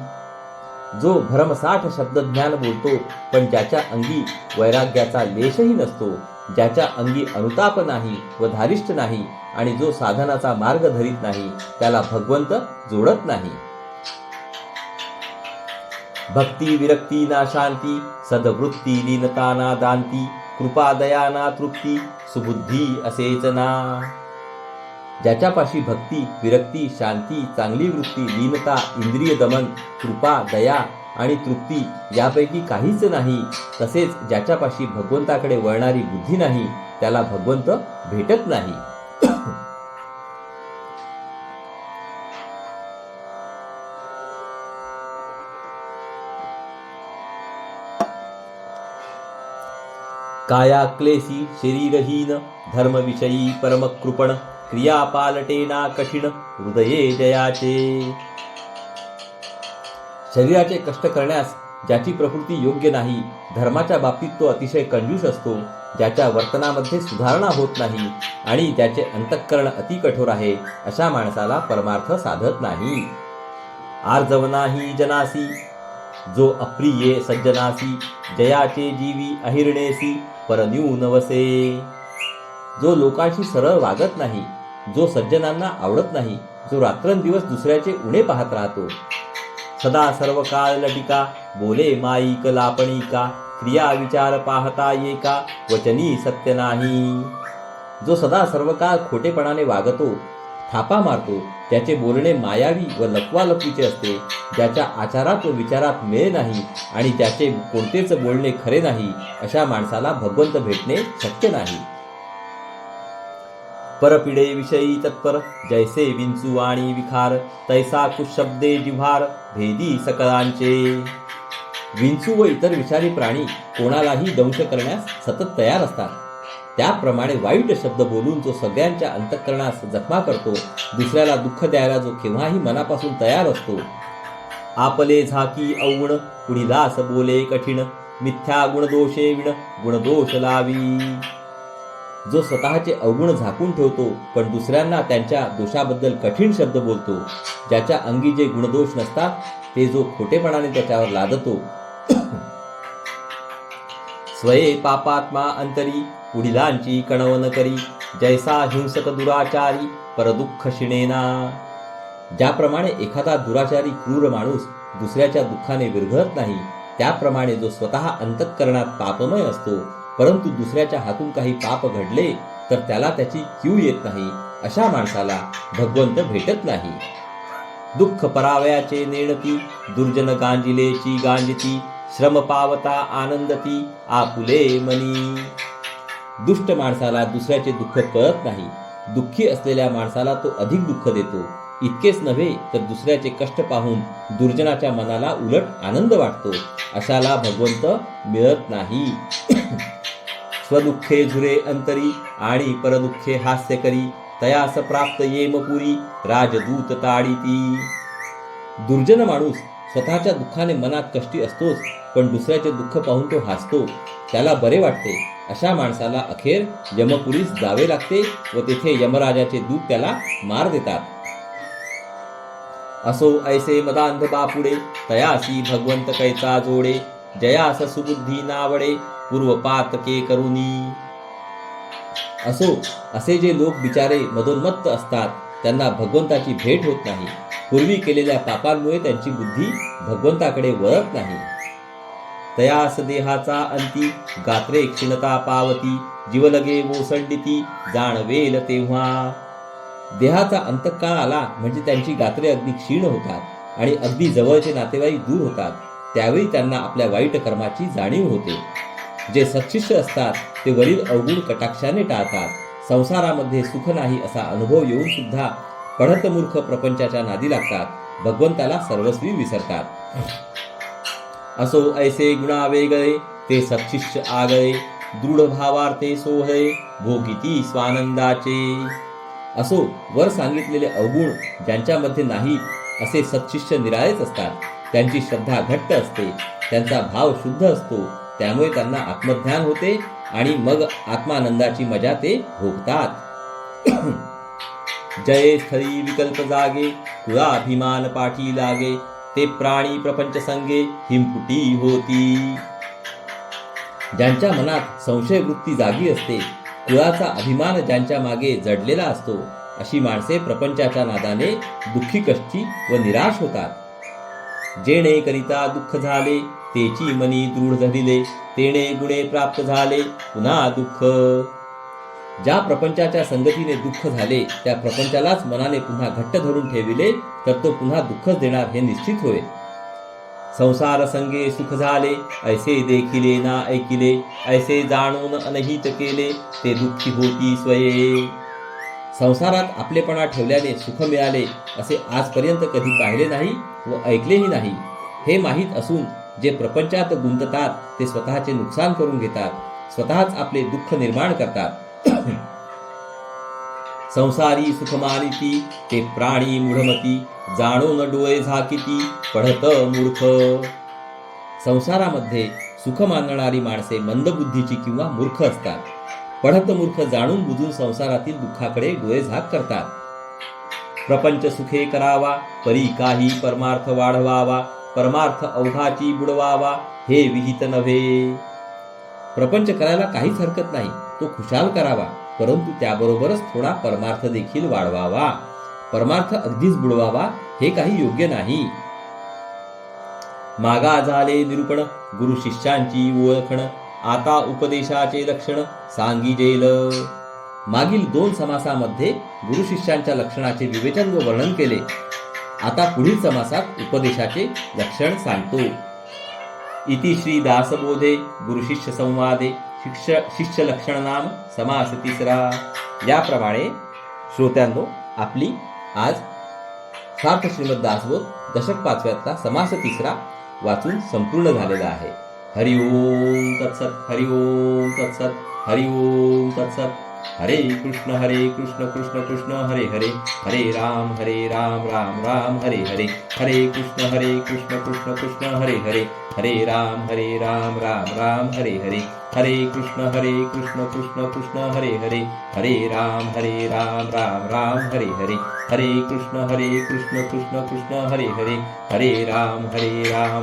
जो भ्रमसाठ शब्दज्ञान बोलतो पण ज्याच्या अंगी वैराग्याचा लेशही नसतो, ज्याच्या अंगी अनुताप नाही व धारिष्ठ नाही आणि जो साधनाचा मार्ग धरीत नाही, त्याला भगवंत जोडत नाही. भक्ती विरक्ती ना शांती, सद्वृत्ती लीनता ना दांती, कृपा दया ना तृप्ती, सुबुद्धी असेच ना. ज्याच्यापाशी भक्ती, विरक्ती, शांती, चांगली वृत्ती, लीनता, इंद्रिय दमन, कृपा, दया आणि तृप्ती यापैकी काहीच नाही, तसेच ज्याच्यापाशी भगवंताकडे वळणारी बुद्धी नाही, त्याला भगवंत भेटत नाही. काया क्लेशी शरीरहीन, धर्मविषयी परमकृपण, क्रिया पालटेना कठीण, हृदये जयाचे. शरीराचे कष्ट करण्यास ज्याची प्रकृती योग्य नाही, धर्माच्या बाबतीत तो अतिशय कंजूस असतो, ज्याच्या वर्तनामध्ये सुधारणा होत नाही आणि ज्याचे अंतःकरण अति कठोर आहे, अशा माणसाला परमार्थ साधत नाही. आर्जव नाही जनासी, जो अप्रिये सज्जनासी, जयाचे जीवी अहिरणेसी, परन्यून वसे. जो लोकांशी सरळ वागत नाही, जो सज्जनांना आवडत नाही, जो रात्रंदिवस दुसऱ्याचे उणे पाहत राहतो, सदा सर्व काळ लटिका, बोले माईक लापणिका, क्रिया विचार पाहता येका, वचनी सत्य नाही. जो सदा सर्व काळ खोटेपणाने वागतो, थापा मारतो, त्याचे बोलणे मायावी व लपवालपवीचे असते, ज्याच्या आचारात व विचारात मेळ नाही आणि ज्याचे कोणतेच बोलणे खरे नाही, अशा माणसाला भगवंत भेटणे शक्य नाही. परपिडे विषयी तत्पर, जैसे विंचू आणि विखार, तैसा कुशब्दे जिव्हार, भेदी सकळांचे. विंचू व इतर विषारी प्राणी कोणालाही दंश करण्यास सतत तयार असतात. त्याप्रमाणे वाईट शब्द बोलून जो सगळ्यांच्या अंतःकरणास जखमा करतो, दुसऱ्याला दुःख द्यायला जो केव्हाही मनापासून तयार असतो, आपले झाकी औण, कुणीदास बोले कठीण, मिथ्या गुणदोषे विण गुणदोष लावी. जो स्वतःचे अवगुण झाकून ठेवतो पण दुसऱ्यांना त्यांच्या दोषाबद्दल कठीण शब्द बोलतो, ज्याच्या अंगी जे गुणदोष नसतात ते जो खोटेपणाने त्याच्यावर लादतो, स्वये पापात्मा अंतरी पुढिलांची कणवन करी, जैसा हिंसक दुराचारी परदुःख शिणेना. ज्याप्रमाणे एखादा दुराचारी क्रूर माणूस दुसऱ्याच्या दुःखाने विरघळत नाही, त्याप्रमाणे जो स्वतः अंतःकरणात पापमय असतो परंतु दुसऱ्याच्या हातून काही पाप घडले तर त्याला त्याची कीव येत नाही, अशा माणसाला भगवंत भेटत नाही. दुःख परावयाचे नेणती दुर्जन गांजिलेची गांजती, श्रम पावता आनंदती आपुले मनी. दुष्ट माणसाला दुसऱ्याचे दुःख कळत नाही, दुःखी असलेल्या माणसाला तो अधिक दुःख देतो. इतकेच नव्हे तर दुसऱ्याचे कष्ट पाहून दुर्जनाच्या मनाला उलट आनंद वाटतो, अशाला भगवंत मिळत नाही. स्वदुःखे झुरे अंतरी आणि परदुःखे हास्य करी, तयास प्राप्त येमपुरी राजदूत ताडिती. दुर्जन माणूस स्वतःच्या दुःखाने मनात कष्टी असतोच, पण दुसऱ्याचे दुःख पाहून तो हसतो, त्याला बरे वाटते. अशा माणसाला अखेर यमपुरीस जावे लागते व तेथे यमराजाचे दूत त्याला मार देतात. असो ऐसे मदांध बापुडे, तयासी भगवंत कैचा जोडे, जयास सुबुद्धी नावडे पूर्वपातके करुनी. असो असे जे लोक बिचारे मदोन्मत्त असतात त्यांना भगवंताची भेट होत नाही. पूर्वी केलेल्या पापांमुळे त्यांची बुद्धी भगवंताकडे वळत नाही. तयास देहाचा अंती गात्रे क्षीणता पावती, जीवलगे ओसंडिती जाणवेल तेव्हा. देहाचा अंतकाळ आला म्हणजे त्यांची गात्रे अगदी क्षीण होतात आणि अगदी जवळचे नातेवाईक दूर होतात. त्यावेळी त्यांना आपल्या वाईट कर्माची जाणीव होते. जे सत्शिष्य असतात ते वरील अवगुण कटाक्षाने टाळतात. संसारामध्ये सुख नाही असा अनुभव येऊन सुद्धा पढत मूर्ख प्रपंचाच्या नादी लागतात, भगवंताला सर्वस्वी विसरतात. असो ऐसे गुणा वेगळे ते सत्शिष्य आगळे, दृढ भावार्थे सोहळे भोगिती स्वानंदाचे. असो वर सांगितलेले अवगुण ज्यांच्यामध्ये नाही असे सत्शिष्य निराळेच असतात. त्यांची श्रद्धा घट्ट असते, त्यांचा भाव शुद्ध असतो, त्यामुळे त्यांना आत्मज्ञान होते आणि मग आत्मानंदाची मजा ते भोगतात. जये स्थळी विकल्प जागे कुळाभिमान पाठी लागे, ते प्राणी प्रपंच संगे हिमफुटी होती. ज्यांच्या मनात संशय वृत्ती जागी असते, कुळाचा अभिमान ज्यांच्या मागे जडलेला असतो, अशी माणसे प्रपंचाच्या नादाने दुःखी कष्टी व निराश होतात. जेणे करिता दुःख झाले तेची मनी दृढ धरिले, तेणे गुणे प्राप्त झाले पुन्हा दुःख. ज्या प्रपंचाच्या संगतीने दुःख झाले त्या प्रपंचालाच मनाने पुन्हा घट्ट धरून ठेविले तर तो पुन्हा दुःखच देणार हे निश्चित होय. संसार संगे सुख झाले ऐसे देखिले ना ऐकिले, ऐसे जाणून अनहित केले ते दुःखी होती स्वये. संसारात आपलेपणा ठेवल्याने सुख मिळाले असे आजपर्यंत कधी पाहिले नाही व ऐकलेही नाही. हे माहीत असून जे प्रपंचात गुंततात ते स्वतःचे नुकसान करून घेतात, स्वतःच आपले दुःख निर्माण करतात. संसारी सुख मानिती ते प्राणी मूढमती, जाणून डोळे झाकिती पढत मूर्ख. संसारामध्ये सुख मानणारी माणसे मंदबुद्धीची किंवा मूर्ख असतात. पढत मूर्ख जाणून बुजून संसारातील दुःखाकडे डोळे झाक करतात. प्रपंच सुखे करावा परी काही परमार्थ वाढवावा, परमार्थ अवघाची बुडवावा हे विहित नव्हे. प्रपंच करायला काहीच हरकत नाही, तो खुशाल करावा, परंतु त्याबरोबरच थोडा परमार्थ देखील वाढवावा. परमार्थ अगदीच बुडवावा हे काही योग्य नाही. मागा झाले निरूपण गुरु शिष्यांची ओळखण, आता उपदेशाचे लक्षण सांगिजेल. मागील 2 समासामध्ये गुरु शिष्यांच्या लक्षणाचे विवेचन व वर्णन केले. आता पुढील समासात उपदेशाचे लक्षण सांगतो. इति श्री दासबोधे गुरु शिष्य संवादे शिष्य लक्षण नाम समास 3. याप्रमाणे श्रोत्यांनो आपली आज सार्थ श्रीमद दासबोध दशक 5व्यातला समास 3 वाचून संपूर्ण झालेला आहे. हरि ओम तत्सत, हरि ओम तत्सत, हरि ओम तत्सत. हरे कृष्ण कृष्ण कृष्ण हरे हरे, हरे राम राम राम हरे हरे, हरे कृष्ण कृष्ण कृष्ण हरे हरे, हरे राम राम राम हरे हरे, हरे कृष्ण कृष्ण कृष्ण हरे हरे, हरे राम राम राम हरे हरे, हरे कृष्ण कृष्ण कृष्ण हरे हरे, हरे राम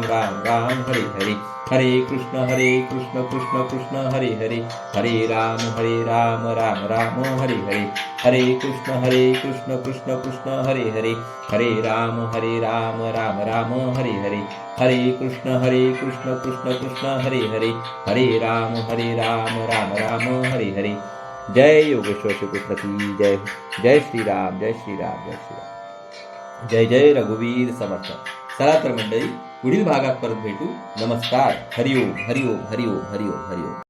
राम राम हरे हरे, हरे कृष्ण कृष्ण कृष्ण हरे हरे, हरे राम राम राम हरे हरे, हरे कृष्ण कृष्ण कृष्ण हरे हरे, हरे राम राम राम हरे हरे, हरे कृष्ण कृष्ण कृष्ण हरे हरे, हरे राम राम राम हरे हरे. जय योगेश्वर श्री कृष्ण की जय. जय श्रीराम जय श्रीराम जय श्रीराम. जय जय रघुवीर समर्थ. चला तर मंडळी, पुढील भागात परत भेटू. नमस्कार. हरिओम हरिओम हरिओम हरिओम हरिओम.